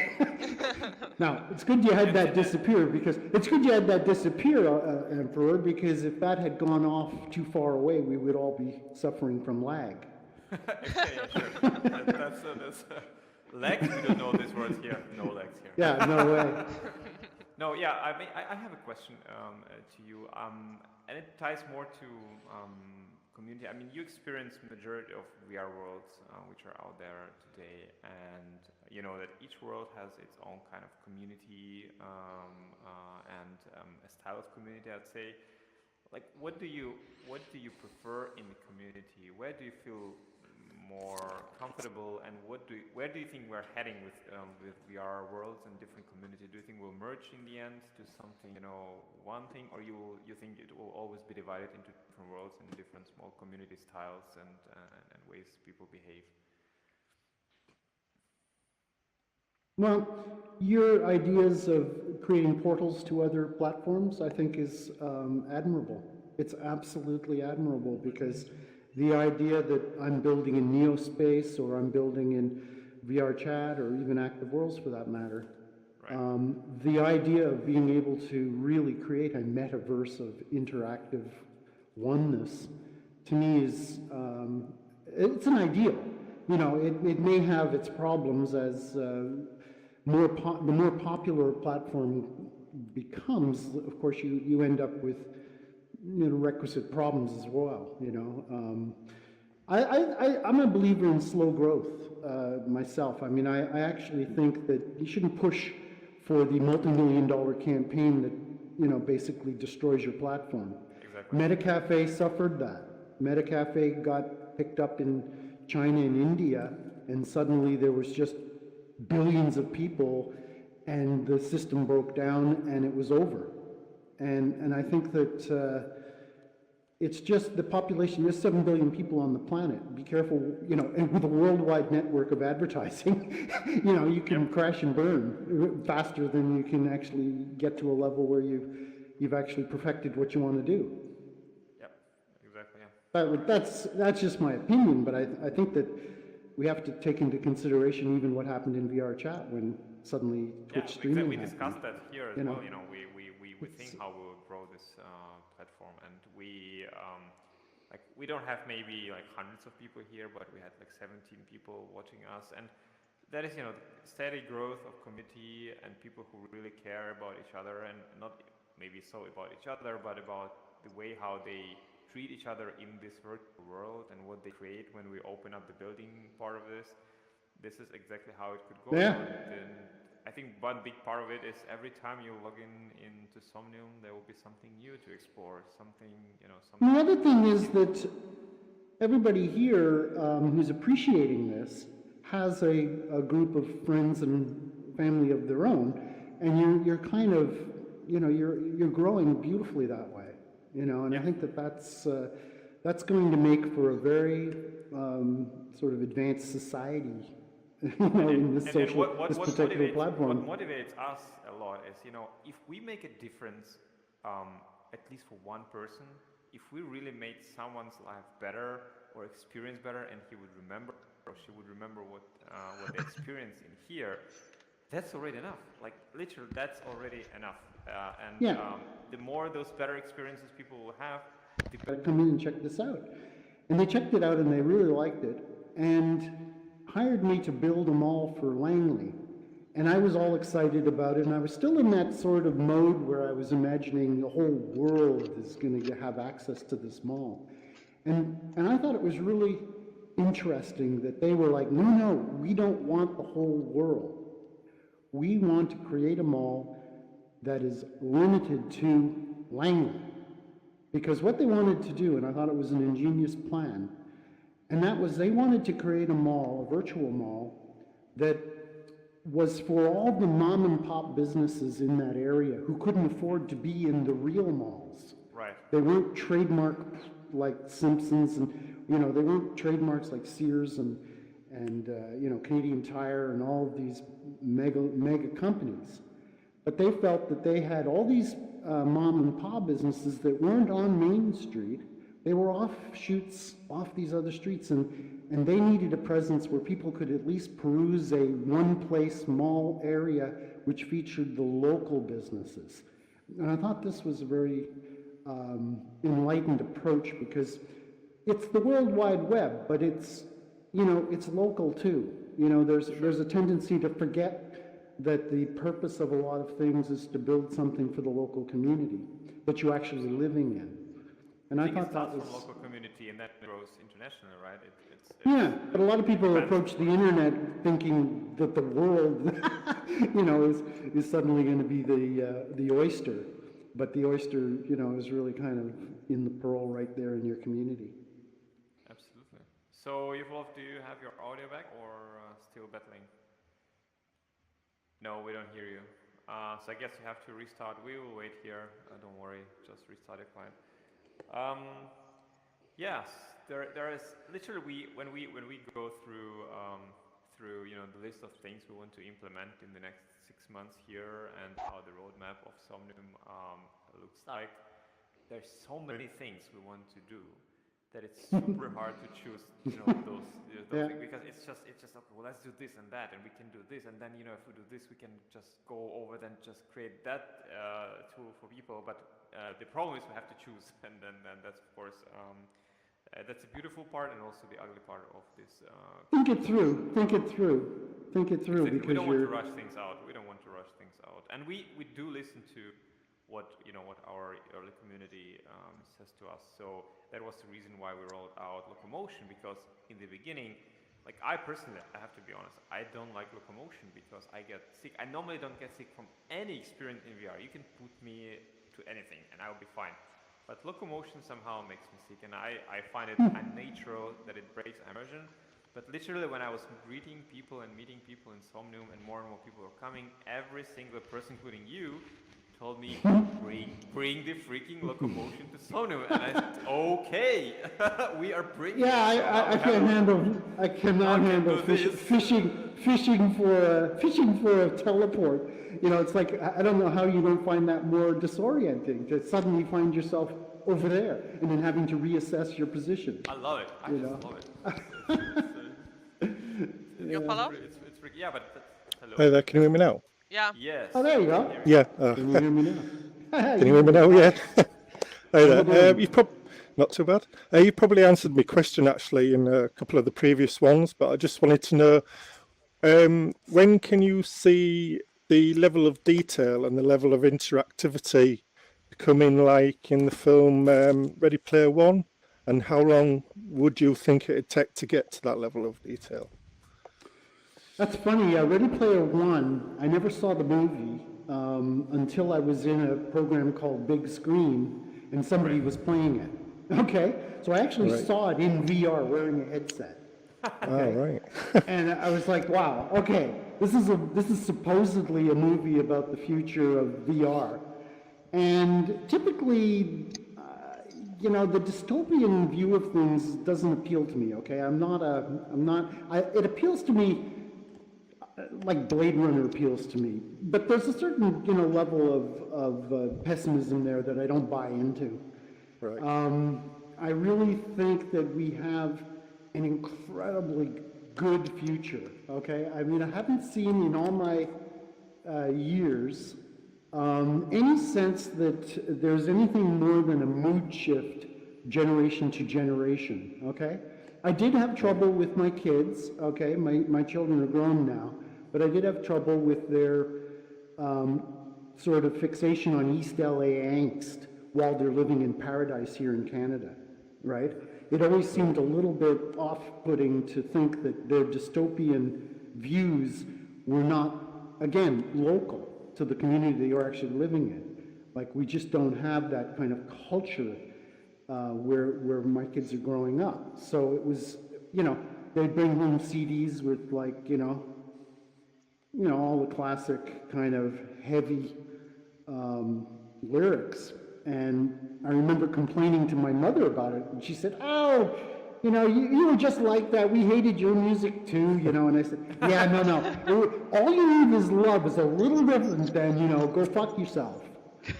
Now, it's good you had that disappear, because Emperor, because if that had gone off too far away, we would all be suffering from lag. Okay, yeah, sure. That's legs. We don't know this word here. No legs here. Yeah, no way. No, yeah. I mean, I have a question to you, and it ties more to community. I mean, you experience majority of VR worlds which are out there today, and you know that each world has its own kind of community and a style of community, I'd say. Like, what do you prefer in the community? Where do you feel more comfortable, and where do you think we're heading with VR worlds and different community? Do you think we'll merge in the end to something, you know, one thing, or you think it will always be divided into different worlds and different small community styles and ways people behave? Well, your ideas of creating portals to other platforms, I think, is admirable. It's absolutely admirable, because the idea that I'm building in Neospace, or I'm building in VR chat, or even Active Worlds for that matter, right. The idea of being able to really create a metaverse of interactive oneness, to me, is it's an ideal. You know, it may have its problems as the more popular a platform becomes. Of course, you end up with, you know, requisite problems as well. You know, I'm a believer in slow growth myself. I mean, I actually think that you shouldn't push for the multi-million-dollar campaign that, you know, basically destroys your platform. Exactly. Metacafe suffered that. Metacafe got picked up in China and India, and suddenly there was just billions of people, and the system broke down, and it was over. And I think that it's just the population. There's 7 billion people on the planet. Be careful, you know, and with a worldwide network of advertising, you know, you can crash and burn faster than you can actually get to a level where you've actually perfected what you want to do. Yep, exactly. Yeah. That's just my opinion, but I think that we have to take into consideration even what happened in VR chat when suddenly Twitch streaming we happened. discussed that here as well. You know, we think how we will grow this platform, and we don't have maybe like hundreds of people here, but we had like 17 people watching us, and that is, you know, steady growth of community and people who really care about each other, and not maybe so about each other, but about the way how they treat each other in this virtual world and what they create when we open up the building part of this. This is exactly how it could go. Yeah. And I think one big part of it is every time you log into Somnium, there will be something new to explore, something, you know, something. And the other thing is that everybody here who's appreciating this has a group of friends and family of their own, and you're kind of, you know, you're growing beautifully that way, you know, and I think that's going to make for a very sort of advanced society. You know, in this social, this particular platform. What motivates us a lot is, you know, if we make a difference, at least for one person, if we really made someone's life better or experience better, and he would remember or she would remember what they experienced in here, that's already enough. Like literally, that's already enough. The more those better experiences people will have, the better. Come in and check this out, and they checked it out and they really liked it, and hired me to build a mall for Langley. And I was all excited about it, and I was still in that sort of mode where I was imagining the whole world is going to have access to this mall. And I thought it was really interesting that they were like, no, we don't want the whole world. We want to create a mall that is limited to Langley. Because what they wanted to do, and I thought it was an ingenious plan, and that was they wanted to create a mall, a virtual mall, that was for all the mom and pop businesses in that area who couldn't afford to be in the real malls. Right. They weren't trademarked like Simpsons, and you know, they weren't trademarks like Sears and you know, Canadian Tire and all of these mega companies. But they felt that they had all these mom and pop businesses that weren't on Main Street. They were offshoots off these other streets, and they needed a presence where people could at least peruse a one-place mall area which featured the local businesses. And I thought this was a very enlightened approach, because it's the World Wide Web, but it's, you know, it's local too. You know, there's a tendency to forget that the purpose of a lot of things is to build something for the local community that you're actually living in. And I thought that was from local community, and that grows international, right? Yeah, but a lot of people approach the internet thinking that the world, you know, is suddenly going to be the oyster, but the oyster, you know, is really kind of in the pearl right there in your community. Absolutely. So, Yuvalov, do you have your audio back or still battling? No, we don't hear you. So I guess you have to restart. We will wait here. Don't worry, just restart it fine. Yes, there is literally when we go through you know, the list of things we want to implement in the next 6 months here and how the roadmap of Somnium looks like. There's so many things we want to do that it's super hard to choose, you know, those things, because it's just okay, well, let's do this and that, and we can do this, and then, you know, if we do this, we can just go over, then just create that tool for people. But the problem is we have to choose, and then that's of course that's a beautiful part and also the ugly part of this. Think it through, because we don't want to rush things out. We don't want to rush things out, and we do listen to what our early community says to us. So that was the reason why we rolled out Locomotion, because in the beginning, like I personally, I have to be honest, I don't like Locomotion because I get sick. I normally don't get sick from any experience in VR. You can put me to anything and I will be fine. But Locomotion somehow makes me sick, and I find it unnatural that it breaks immersion. But literally, when I was greeting people and meeting people in Somnium and more people were coming, every single person, including you, told me, bring the freaking Locomotion to Somnium. And I said, okay, we are bringing it. Yeah, I cannot handle fishing for a teleport. You know, it's like, I don't know how you don't find that more disorienting, to suddenly find yourself over there and then having to reassess your position. I love it. I just love it. You follow? It's freaky. Yeah, but hello. Hi there, can you hear me now? Yeah. Yes. Oh, there you go. Yeah. Can you hear me now? Can you hear me now? Yeah. Hi there. Not too bad. You probably answered my question actually in a couple of the previous ones, but I just wanted to know when can you see the level of detail and the level of interactivity becoming like in the film Ready Player One? And how long would you think it'd take to get to that level of detail? That's funny. Ready Player One, I never saw the movie until I was in a program called Big Screen, and somebody was playing it. Okay, so I actually saw it in VR wearing a headset. Okay. Right. And I was like, wow, okay, this is supposedly a movie about the future of VR. And typically, the dystopian view of things doesn't appeal to me, okay? It appeals to me like Blade Runner appeals to me. But there's a certain, level of pessimism there that I don't buy into. Right. I really think that we have an incredibly good future, okay? I mean, I haven't seen in all my years any sense that there's anything more than a mood shift generation to generation, okay? I did have trouble with my kids, okay? My children are grown now, but I did have trouble with their sort of fixation on East LA angst while they're living in paradise here in Canada, right? It always seemed a little bit off-putting to think that their dystopian views were not, again, local to the community they are actually living in. Like, we just don't have that kind of culture where my kids are growing up. So it was, they'd bring home CDs with like, all the classic kind of heavy lyrics. And I remember complaining to my mother about it, and she said, "Oh, you were just like that. We hated your music too, And I said, "Yeah, no. All you need is love. Is a little different than, go fuck yourself,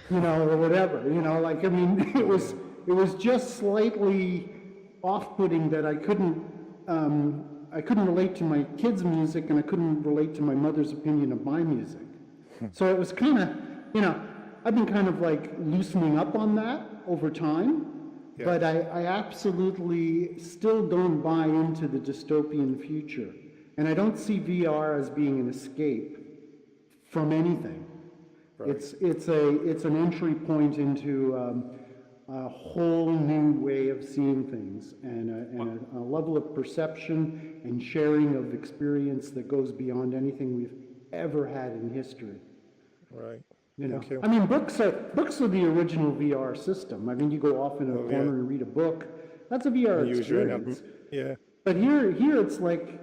or whatever. It was just slightly off-putting that I couldn't relate to my kids' music, and I couldn't relate to my mother's opinion of my music. So it was kind of, I've been kind of like loosening up on that over time, but I absolutely still don't buy into the dystopian future. And I don't see VR as being an escape from anything. Right. It's an entry point into a whole new way of seeing things and a level of perception and sharing of experience that goes beyond anything we've ever had in history. Right. Thank you. I mean, books are the original VR system. I mean, you go off in a corner and read a book. That's a VR experience. Yeah. But here it's like,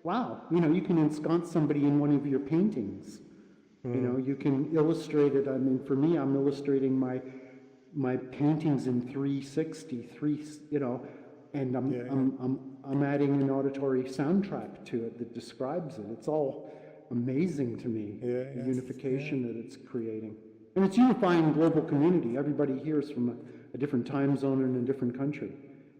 wow, you can ensconce somebody in one of your paintings. You can illustrate it. I mean, for me, I'm illustrating my paintings in 360, and I'm adding an auditory soundtrack to it that describes it. It's all amazing to me, the unification that it's creating. And it's unifying global community. Everybody here is from a different time zone and a different country.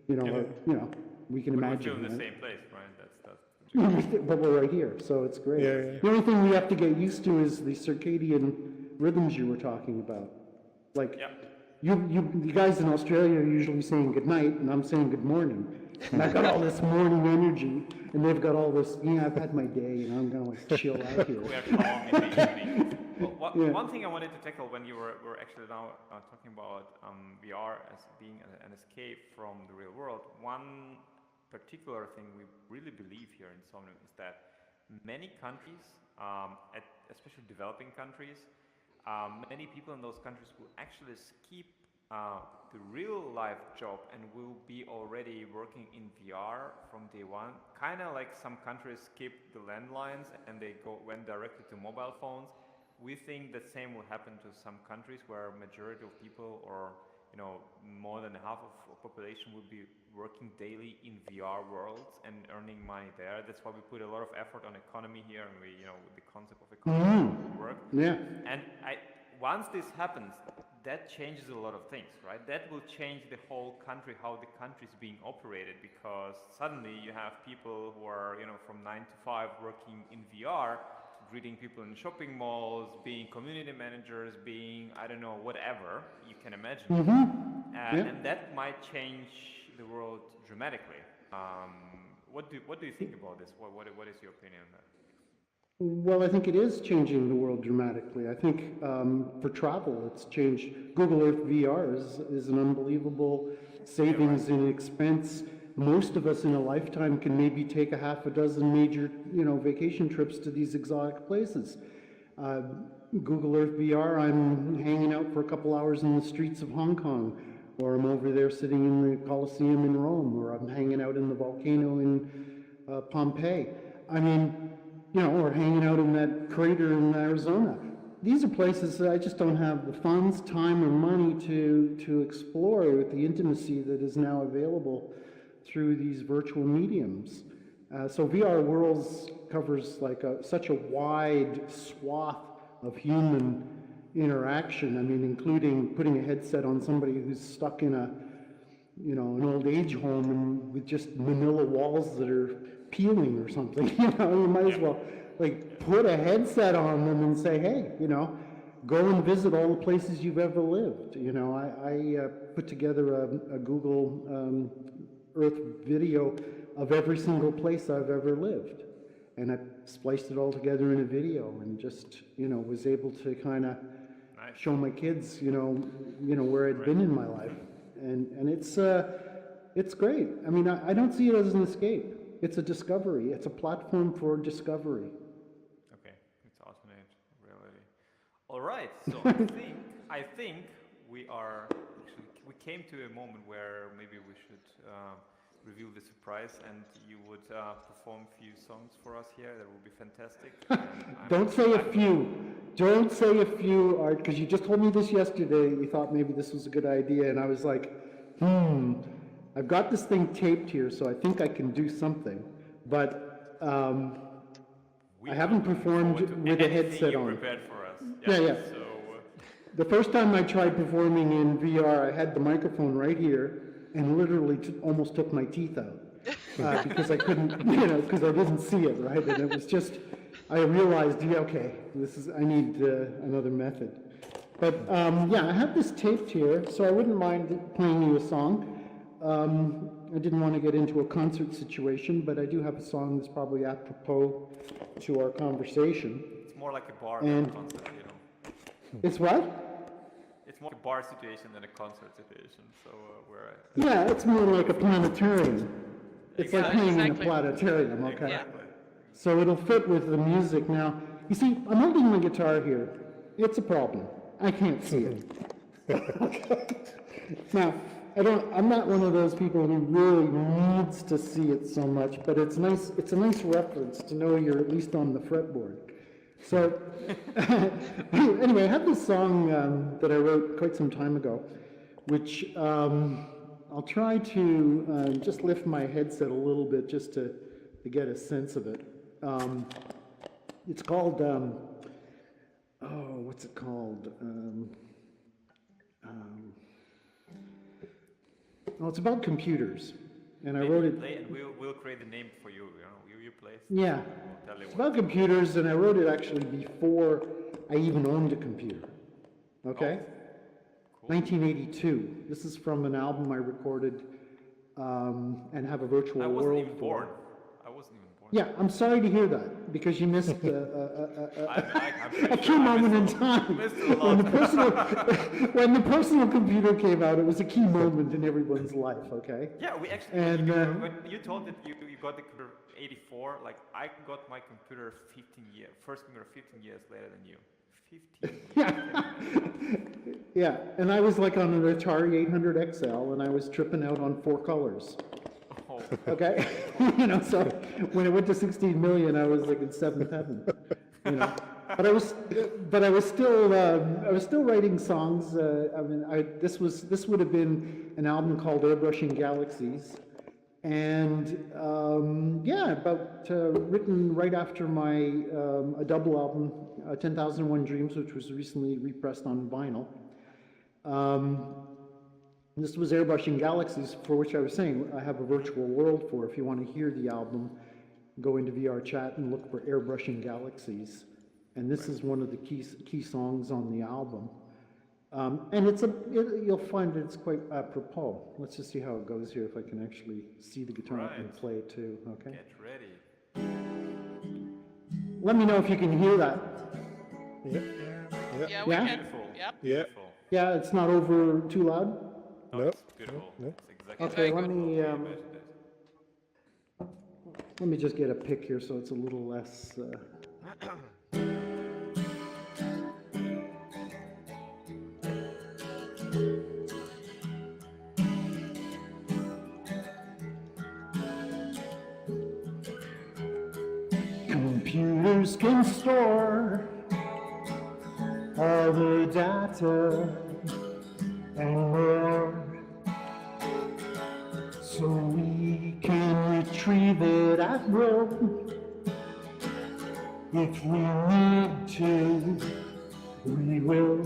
We can imagine. We're in the same place, right? But we're right here, so it's great. The only thing we have to get used to is the circadian rhythms you were talking about. Like, you guys in Australia are usually saying good night, and I'm saying good morning. And I've got all this morning energy, and they've got all this, I've had my day, and I'm going to like chill out here. We are calm in the evening. Well, one thing I wanted to tackle when you were actually now talking about VR as being an escape from the real world, one particular thing we really believe here in Somnium is that many countries, especially developing countries, many people in those countries will actually skip the real life job and will be already working in VR from day one. Kind of like some countries skip the landlines and they went directly to mobile phones. We think the same will happen to some countries where majority of people, or more than half of population, will be working daily in VR worlds and earning money there. That's why we put a lot of effort on economy here, and we, with the concept of economy work. Yeah. And once this happens, that changes a lot of things, right? That will change the whole country, how the country is being operated, because suddenly you have people who are, from 9 to 5 working in VR, greeting people in shopping malls, being community managers, being, I don't know, whatever you can imagine. And that might change the world dramatically. What do you think about this? What is your opinion on that? Well, I think it is changing the world dramatically. I think for travel, it's changed. Google Earth VR is an unbelievable savings in expense. Most of us in a lifetime can maybe take a half a dozen major, vacation trips to these exotic places. Google Earth VR, I'm hanging out for a couple hours in the streets of Hong Kong, or I'm over there sitting in the Colosseum in Rome, or I'm hanging out in the volcano in Pompeii. I mean, or hanging out in that crater in Arizona. These are places that I just don't have the funds, time, or money to explore with the intimacy that is now available through these virtual mediums. So VR Worlds covers like such a wide swath of human interaction. I mean, including putting a headset on somebody who's stuck in an old age home and with just manila walls that are peeling or something. You might as well like put a headset on them and say, hey, go and visit all the places you've ever lived. I put together a Google Earth video of every single place I've ever lived, and I spliced it all together in a video, and just was able to kind of show my kids where I'd been in my life, and it's great. I mean, I don't see it as an escape. It's a discovery. It's a platform for discovery. Okay, it's awesome, really. All right, so I think we came to a moment where maybe we should reveal the surprise, and you would perform a few songs for us here. That would be fantastic. Don't say a few. Don't say a few, Art, because you just told me this yesterday. You thought maybe this was a good idea, and I was like, I've got this thing taped here, so I think I can do something, but I haven't performed with a headset on. Prepared for us. Yeah. So, the first time I tried performing in VR, I had the microphone right here and literally almost took my teeth out because I couldn't, because I didn't see it, right? And it was just, I realized, okay, I need another method. But I have this taped here, so I wouldn't mind playing you a song. I didn't want to get into a concert situation, but I do have a song that's probably apropos to our conversation. it's more like a bar than a concert, It's what? It's more a bar situation than a concert situation. So Yeah, it's more like a planetarium. It's like playing in a planetarium, okay? Exactly. So it'll fit with the music. Now, you see, I'm holding my guitar here. It's a problem. I can't see it. Now, I'm not one of those people who really needs to see it so much, but it's nice. It's a nice reference to know you're at least on the fretboard. So, anyway, I have this song that I wrote quite some time ago, which I'll try to just lift my headset a little bit just to get a sense of it. It's called, what's it called? It's about computers, and I wrote it. Play and we'll create the name for you. You play. Yeah, We'll tell you it's what. about computers, and I wrote it actually before I even owned a computer. Okay, Cool. 1982. This is from an album I recorded and have a virtual I wasn't world even for. born. I wasn't even born. Yeah, I'm sorry to hear that because you missed I'm a key moment in time missed a when lot. when the personal computer came out. It was a key moment in everyone's life. Okay. Yeah, we actually. And, when you told that you got the computer 84, like I got my computer 15 years. First computer 15 years later than you. 15 years. Yeah, and I was like on an Atari 800 XL, and I was tripping out on 4 colors. Oh. Okay, so when it went to 16 million, I was like in seventh heaven. But I was still writing songs. This would have been an album called Airbrushing Galaxies, and written right after my a double album, 10,001 Dreams, which was recently repressed on vinyl. This was Airbrushing Galaxies, for which I was saying I have a virtual world for. If you want to hear the album, go into VR Chat and look for Airbrushing Galaxies. And this is one of the key songs on the album. And you'll find it's quite apropos. Let's just see how it goes here, if I can actually see the guitar and play too, okay? Get ready. let me know if you can hear that. Yeah. Yeah, we Yeah? can. Beautiful. Yep. Yeah. Beautiful. Yeah, it's not over too loud. No, No. it's beautiful. No. It's exactly Okay, very let good. me what you imagined it. let me just get a pick here so it's a little less. Computers can store all the data and more, so we can retrieve it at will. If we need to, we will.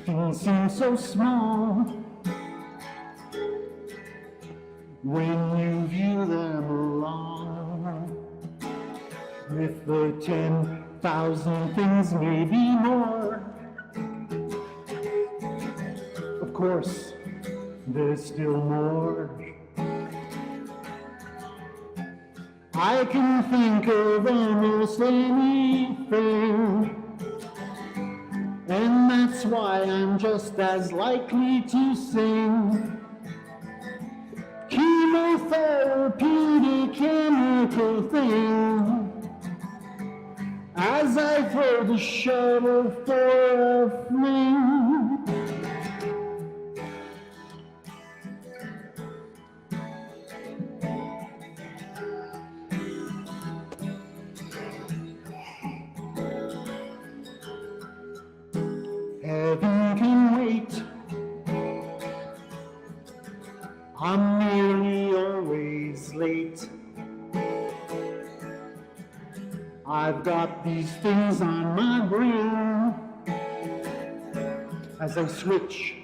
Things seem so small when you view them along with the 10,000 things, maybe more. Of course, there's still more. I can think of almost anything, and that's why I'm just as likely to sing. Chemotherapeutic chemical thing, as I throw the shuttle for a fling. Heaven can wait. I'm nearly always late. I've got these things on my brain as I switch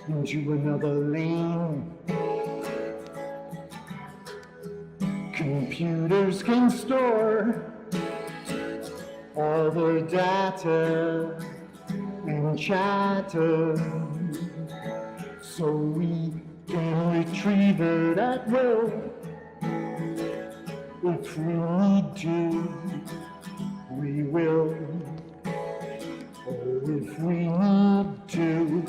into another lane. Computers can store all the data and chatter, so we can retrieve it at will. If we need to, we will. Or if we need to,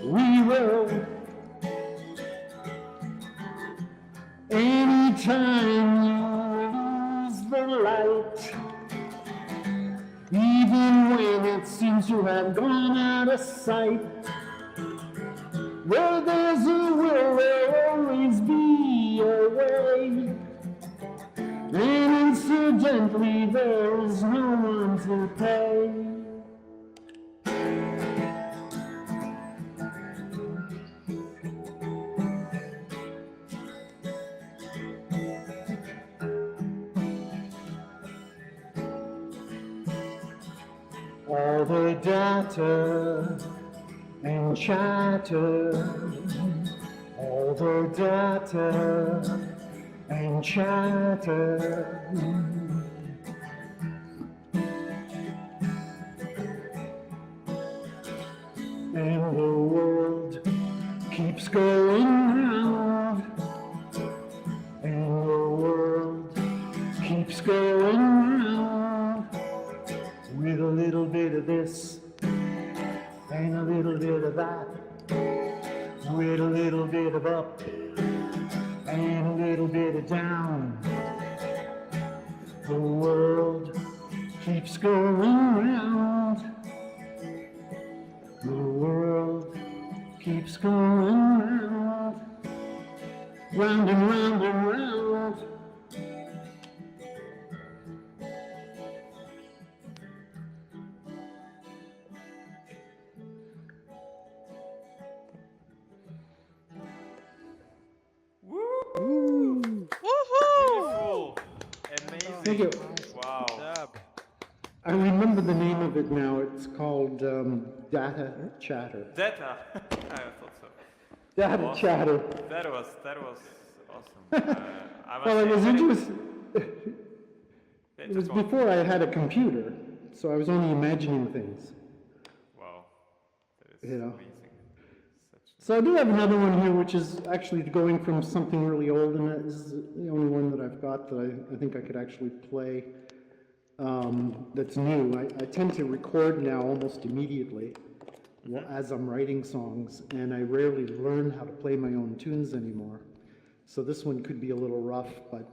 we will. Anytime you lose the light, even when it seems to have gone out of sight, where there's a will, there'll always be a way. And incidentally, there is no one to pay. All the data and chatter, all the data and chatter. And the world keeps going round, and the world keeps going round, with a little bit of this and a little bit of that, with a little bit of up and a little bit of down. The world keeps going round. The world keeps going round, round and round and round. Woohoo! Beautiful. Amazing. Thank you. Wow. I remember the name of it now. It's called Data Chatter. Data. I thought so. Data Awesome. Chatter. That was awesome. I must Well, it say was that interesting. Yeah, It was just one. before I had a computer, so I was only imagining things. Wow. That is You know. amazing. Such So I do have another one here, which is actually going from something really old, and this is the only one that I've got that I think I could actually play that's new. I tend to record now almost immediately as I'm writing songs, and I rarely learn how to play my own tunes anymore. So this one could be a little rough, but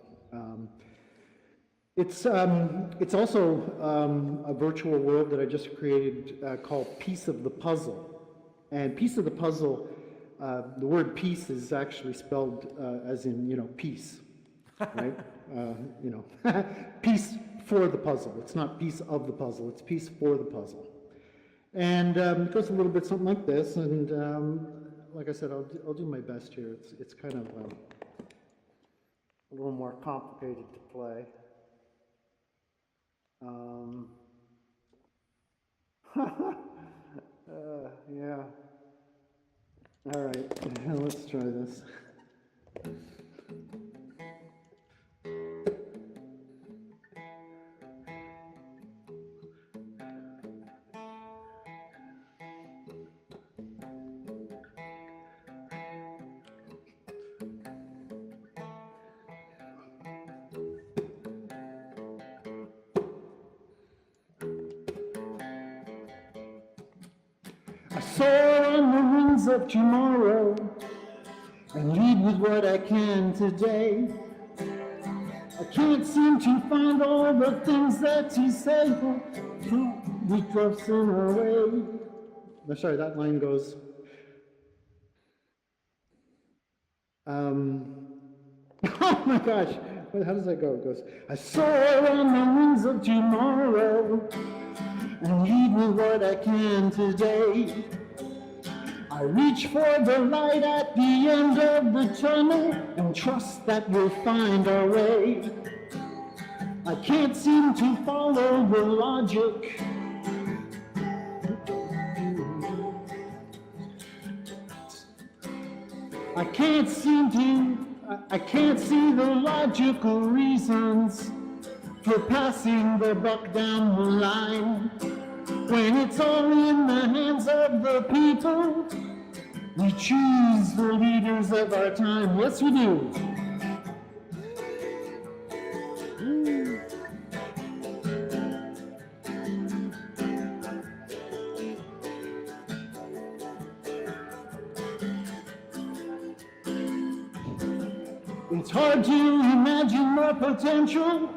it's also a virtual world that I just created called Piece of the Puzzle. And Piece of the Puzzle, the word piece is actually spelled as in, peace, right? Piece for the puzzle. It's not piece of the puzzle, it's piece for the puzzle. And it goes a little bit something like this, and like I said, I'll do my best here. It's kind of a little more complicated to play. Yeah. All right, let's try this. I soar on the wings of tomorrow and lead with what I can today. I can't seem to find all the things that he said we drops in our way. Oh, sorry, that line goes. Oh my gosh, how does that go? It goes, I soar on the wings of tomorrow and lead with what I can today. I reach for the light at the end of the tunnel and trust that we'll find our way. I can't seem to follow the logic. I can't see the logical reasons for passing the buck down the line. When it's all in the hands of the people, we choose the leaders of our time. Yes, we do. It's hard to imagine more potential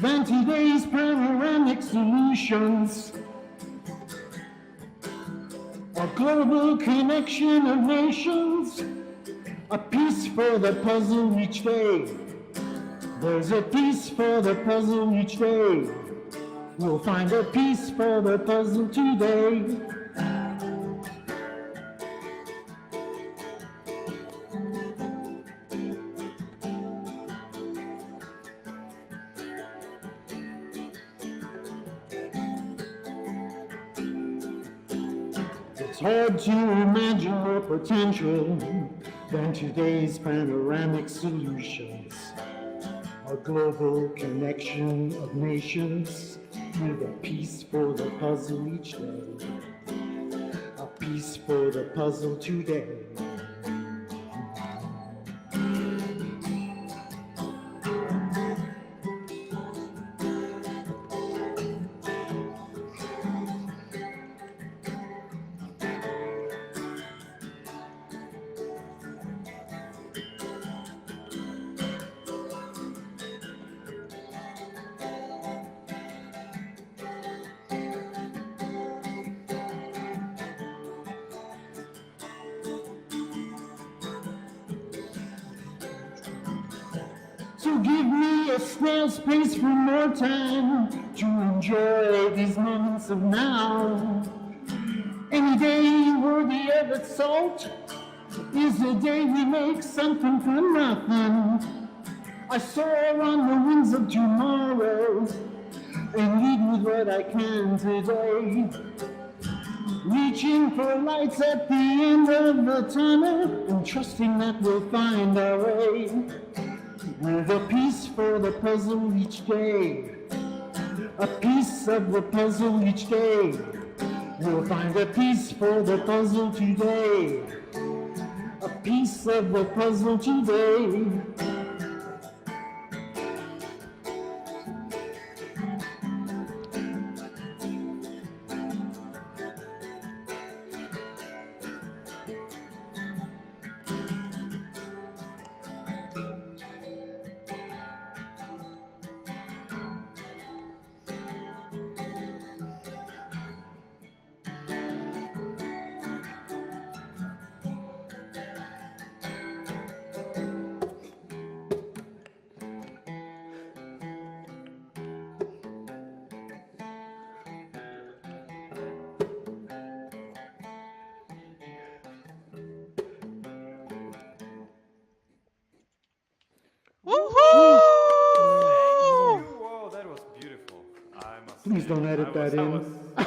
than today's panoramic solutions. A global connection of nations, a piece for the puzzle each day. There's a piece for the puzzle each day. We'll find a piece for the puzzle today. It's hard to imagine more potential than today's panoramic solutions. A global connection of nations with a piece for the puzzle each day. A piece for the puzzle today. So give me a snail's pace for more time to enjoy these moments of now. Any day worthy of its salt is the day we make something from nothing. I soar on the wings of tomorrow and lead with what I can today. Reaching for lights at the end of the tunnel and trusting that we'll find our way. With a piece for the puzzle each day, a piece of the puzzle each day. We'll find a piece for the puzzle today. piece of the puzzle today. Woohoo! Whoa, that was beautiful. I must Please say. don't edit that I in. was,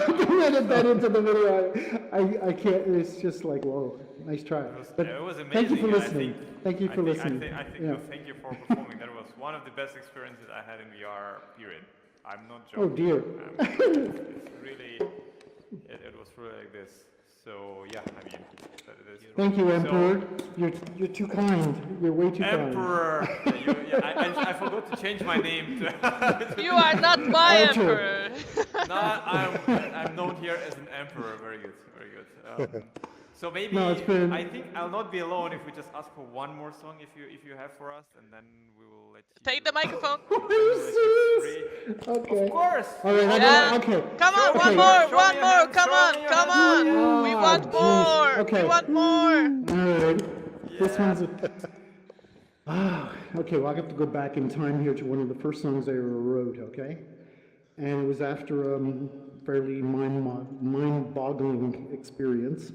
Don't edit that into the video. I can't. It's just like, whoa, nice try. But it was amazing. thank you for and I listening. think- Thank you for listening. I think Yeah. no, thank you for performing. That was one of the best experiences I had in VR, period. I'm not Oh joking. dear. It's really, it was really like this. So, yeah, I mean, that it is. Thank you, So- Emperor. You're too kind. You're way too kind. Emperor. I forgot to change my name. You are not my Archer. emperor. I'm known here as an emperor. Very good, very good. So maybe No, it's been- I think I'll not be alone if we just ask for one more song if you have for us, and then we will let you Take the microphone. Are you serious? Okay. Of course. All right. Yeah. Okay. Come on, Show one me more, your- show one me your more. hands, Come show on, me your come hands. on. We Oh, want jeez. more. Okay. We want more. All right. This one's okay, well, I have to go back in time here to one of the first songs I ever wrote, okay? And it was after a fairly mind-boggling experience.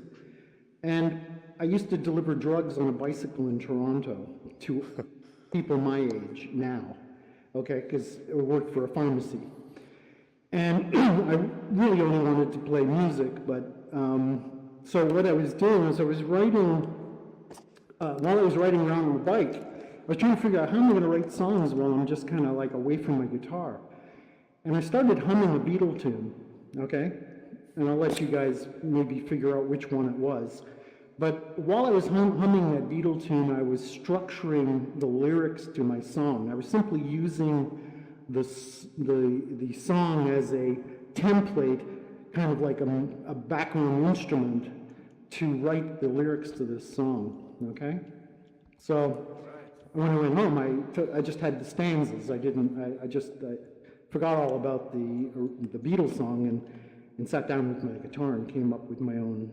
And I used to deliver drugs on a bicycle in Toronto to people my age now, okay? Because I worked for a pharmacy. And I really only wanted to play music, but so what I was doing was I was writing, while I was riding around on the bike, I was trying to figure out how am I going to write songs while I'm just kind of like away from my guitar. And I started humming a Beatle tune, okay? And I'll let you guys maybe figure out which one it was. But while I was humming that Beatle tune, I was structuring the lyrics to my song. I was simply using the song as a template, kind of like a background instrument to write the lyrics to this song, okay? So when I went home, I just had the stanzas. I forgot all about the Beatles song and sat down with my guitar and came up with my own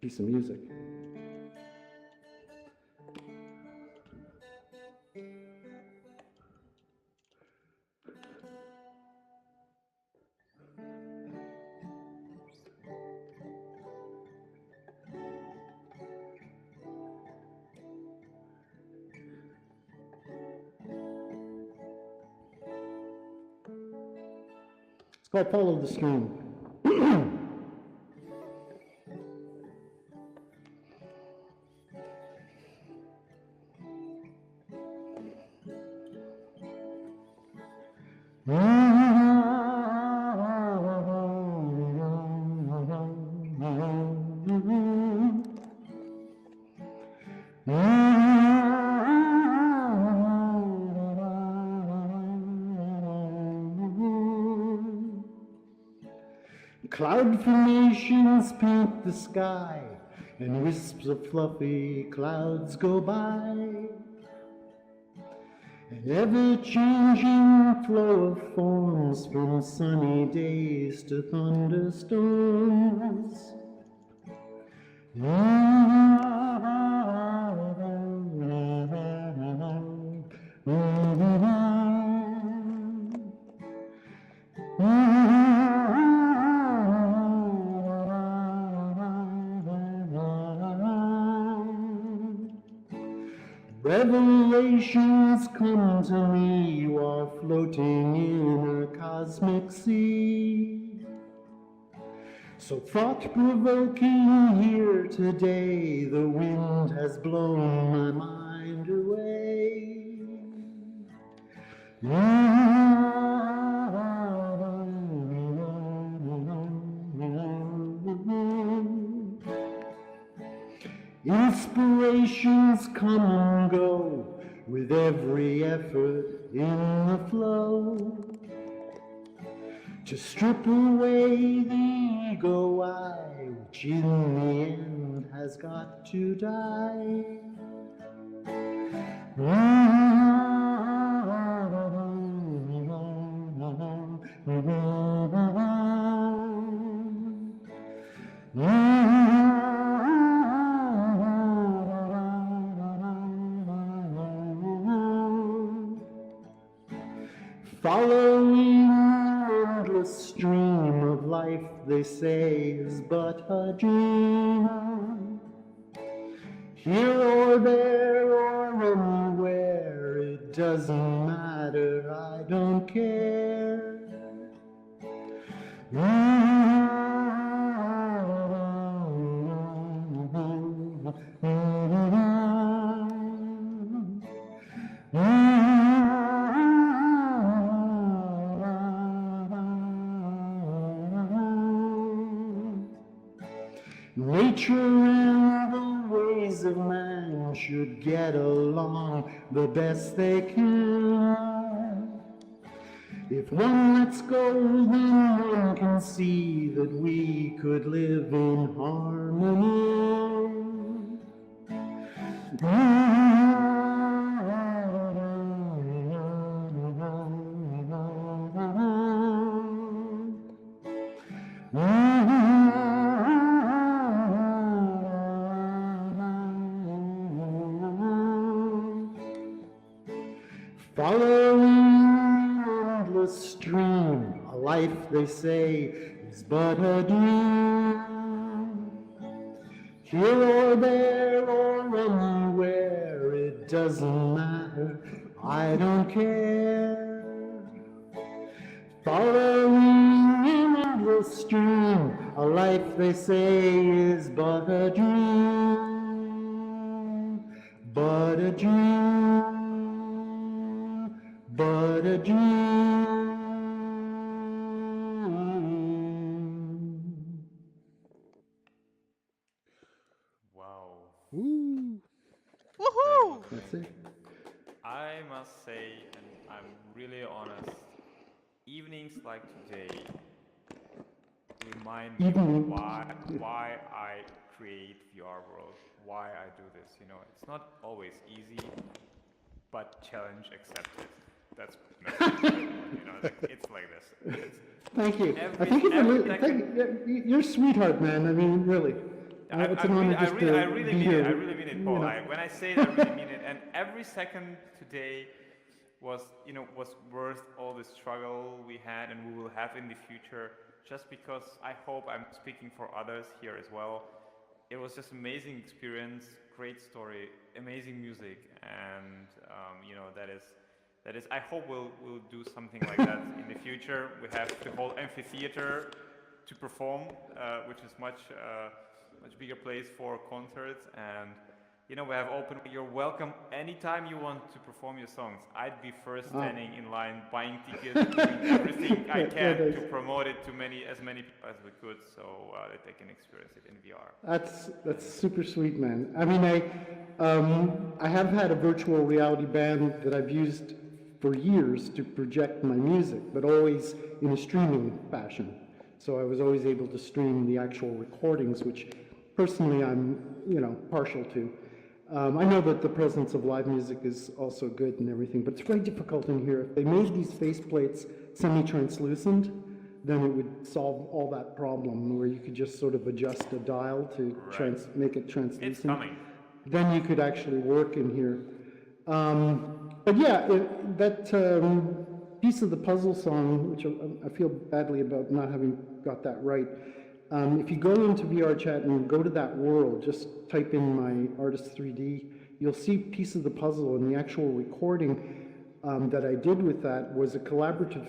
piece of music. It's called Follow the Stream. Cloud formations paint the sky, and wisps of fluffy clouds go by. An ever-changing flow of forms from sunny days to thunderstorms. Revelations come to me while floating in a cosmic sea. So thought-provoking here today, the wind has blown my mind away. Inspirations come and go with every effort in the flow. To strip away the ego I, which in the end has got to die. Following the endless stream of life, they say, is but a dream. Here or there or anywhere, it doesn't matter, I don't care. Nature and the ways of man should get along the best they can. If one lets go, then one can see that we could live in harmony. Following the endless stream, a life they say is but a dream. Here or there or anywhere, it doesn't matter, I don't care. Following an endless stream, a life they say is but a dream, but a dream. But a dream. Wow. Woo. Woohoo! That's it. I must say, and I'm really honest, evenings like today remind me why I create VR world, why I do this. You know, it's not always easy, but challenge accepted. That's you know, it's like this. Thank you. Every- Thank you every for second- you're a sweetheart, man. I mean, really. It's an honor just to I really be mean here. it. I really mean it, Paul. You know. When I say it, I really mean it. And every second today was worth all the struggle we had and we will have in the future. Just because I hope I'm speaking for others here as well. It was just amazing experience, great story, amazing music, and you know that is. I hope we'll do something like that in the future. We have the whole amphitheater to perform, which is much bigger place for concerts. And you know, we have open. You're welcome anytime you want to perform your songs. I'd be first standing in line, buying tickets, doing everything I can to promote it to as many people as we could, so that they can experience it in VR. That's super sweet, man. I mean, I have had a virtual reality band that I've used for years to project my music, but always in a streaming fashion. So I was always able to stream the actual recordings, which personally I'm, partial to. I know that the presence of live music is also good and everything, but it's very difficult in here. If they made these faceplates semi-translucent, then it would solve all that problem where you could just sort of adjust a dial to make it translucent. It's coming. Then you could actually work in here. But yeah, that piece of the puzzle song, which I feel badly about not having got that right, if you go into VR chat and go to that world, just type in my Artist3d, you'll see Piece of the Puzzle, and the actual recording that I did with that was a collaborative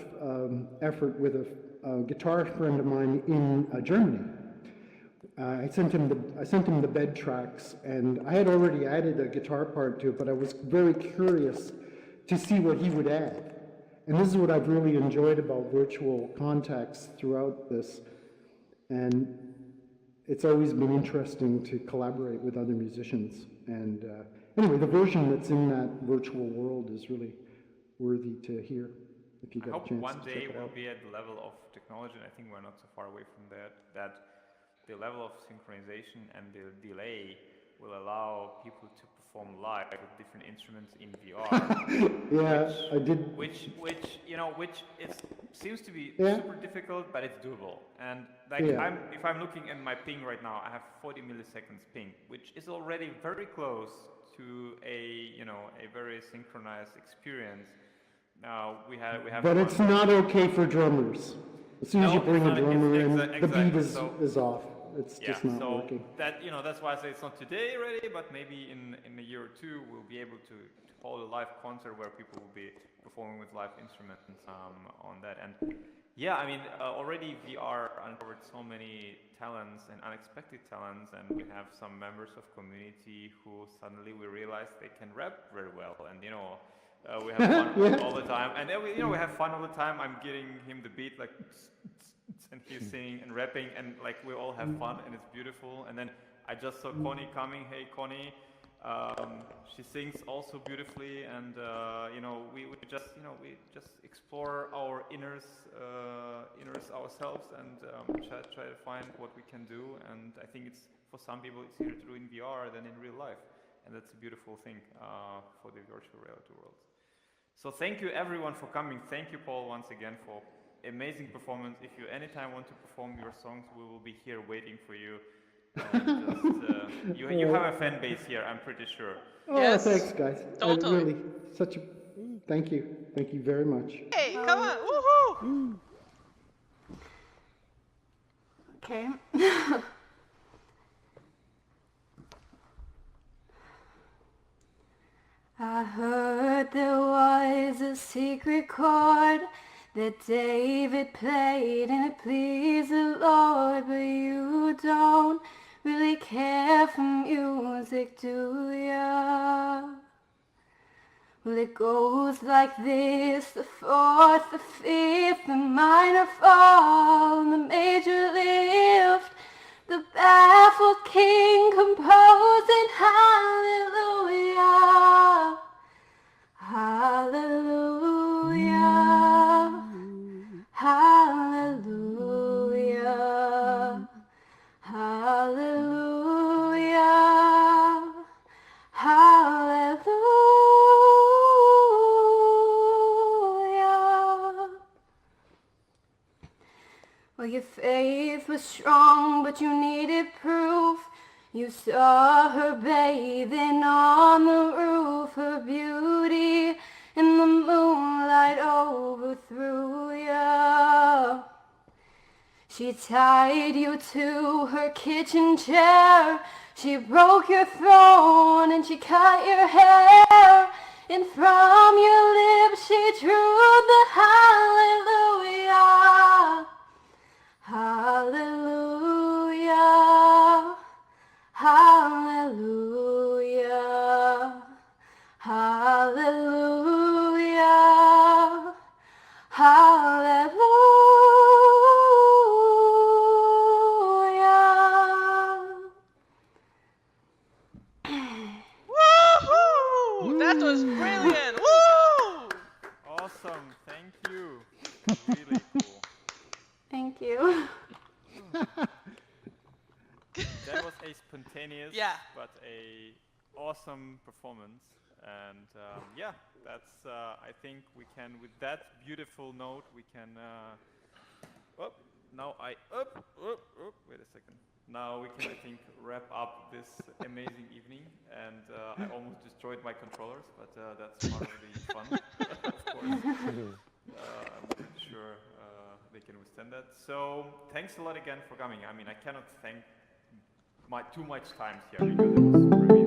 effort with a guitar friend of mine in Germany. I sent him the bed tracks, and I had already added a guitar part to it, but I was very curious to see what he would add. And this is what I've really enjoyed about virtual contacts throughout this. And it's always been interesting to collaborate with other musicians. And anyway, the version that's in that virtual world is really worthy to hear if you I get hope a chance one to day check it we'll out. be at the level of technology, and I think we're not so far away from that, that the level of synchronization and the delay will allow people to perform live with different instruments in VR. Yeah, I did. Which it seems to be Yeah. super difficult, but it's doable. And like Yeah. if I'm looking at my ping right now, I have 40 milliseconds ping, which is already very close to a very synchronized experience. Now we have. But it's not okay for drummers. As soon as No, you bring it's a not- drummer in, exactly. the beat So- is off. It's Yeah, just not so working. that's why I say it's not today ready, but maybe in a year or two we'll be able to hold a live concert where people will be performing with live instruments on that. And yeah, I mean already VR uncovered so many talents and unexpected talents, and we have some members of community who suddenly we realize they can rap very well, and we have fun Yeah. all the time, and then we have fun all the time. I'm getting him the beat like. And he's singing and rapping, and like we all have fun, and it's beautiful. And then I just saw Connie coming. Hey, Connie, she sings also beautifully, and we just explore our inners ourselves, and try to find what we can do. And I think it's for some people it's easier to do in VR than in real life, and that's a beautiful thing for the virtual reality world. So thank you everyone for coming. Thank you, Paul, once again for amazing performance. If you anytime want to perform your songs, we will be here waiting for you. And you have a fan base here, I'm pretty sure. Oh, Yes, thanks, guys. totally. Really, thank you. Thank you very much. Hey, come on, woohoo! Okay. I heard there was a secret chord that David played and it pleased the Lord, but you don't really care for music, do ya? Well, it goes like this: the fourth, the fifth, the minor fall, the major lift, the baffled king composing hallelujah, hallelujah, hallelujah, hallelujah, hallelujah. Well, your faith was strong, but you needed proof. You saw her bathing on the roof, her beauty in the moonlight overthrew you. She tied you to her kitchen chair, she broke your throne and she cut your hair, and from your lips she drew the hallelujah, hallelujah, hallelujah, hallelujah, hallelujah. Woohoo! That was brilliant! Woo! Awesome, thank you. Really cool. Thank you. That was a spontaneous, Yeah. but a awesome performance. And yeah, that's. I think we can, with that beautiful note, we can. Wait a second. Now we can, I think, wrap up this amazing evening. And I almost destroyed my controllers, but that's part of the fun, of course. I'm pretty sure they can withstand that. So thanks a lot again for coming. I mean, I cannot thank too much times here because it was really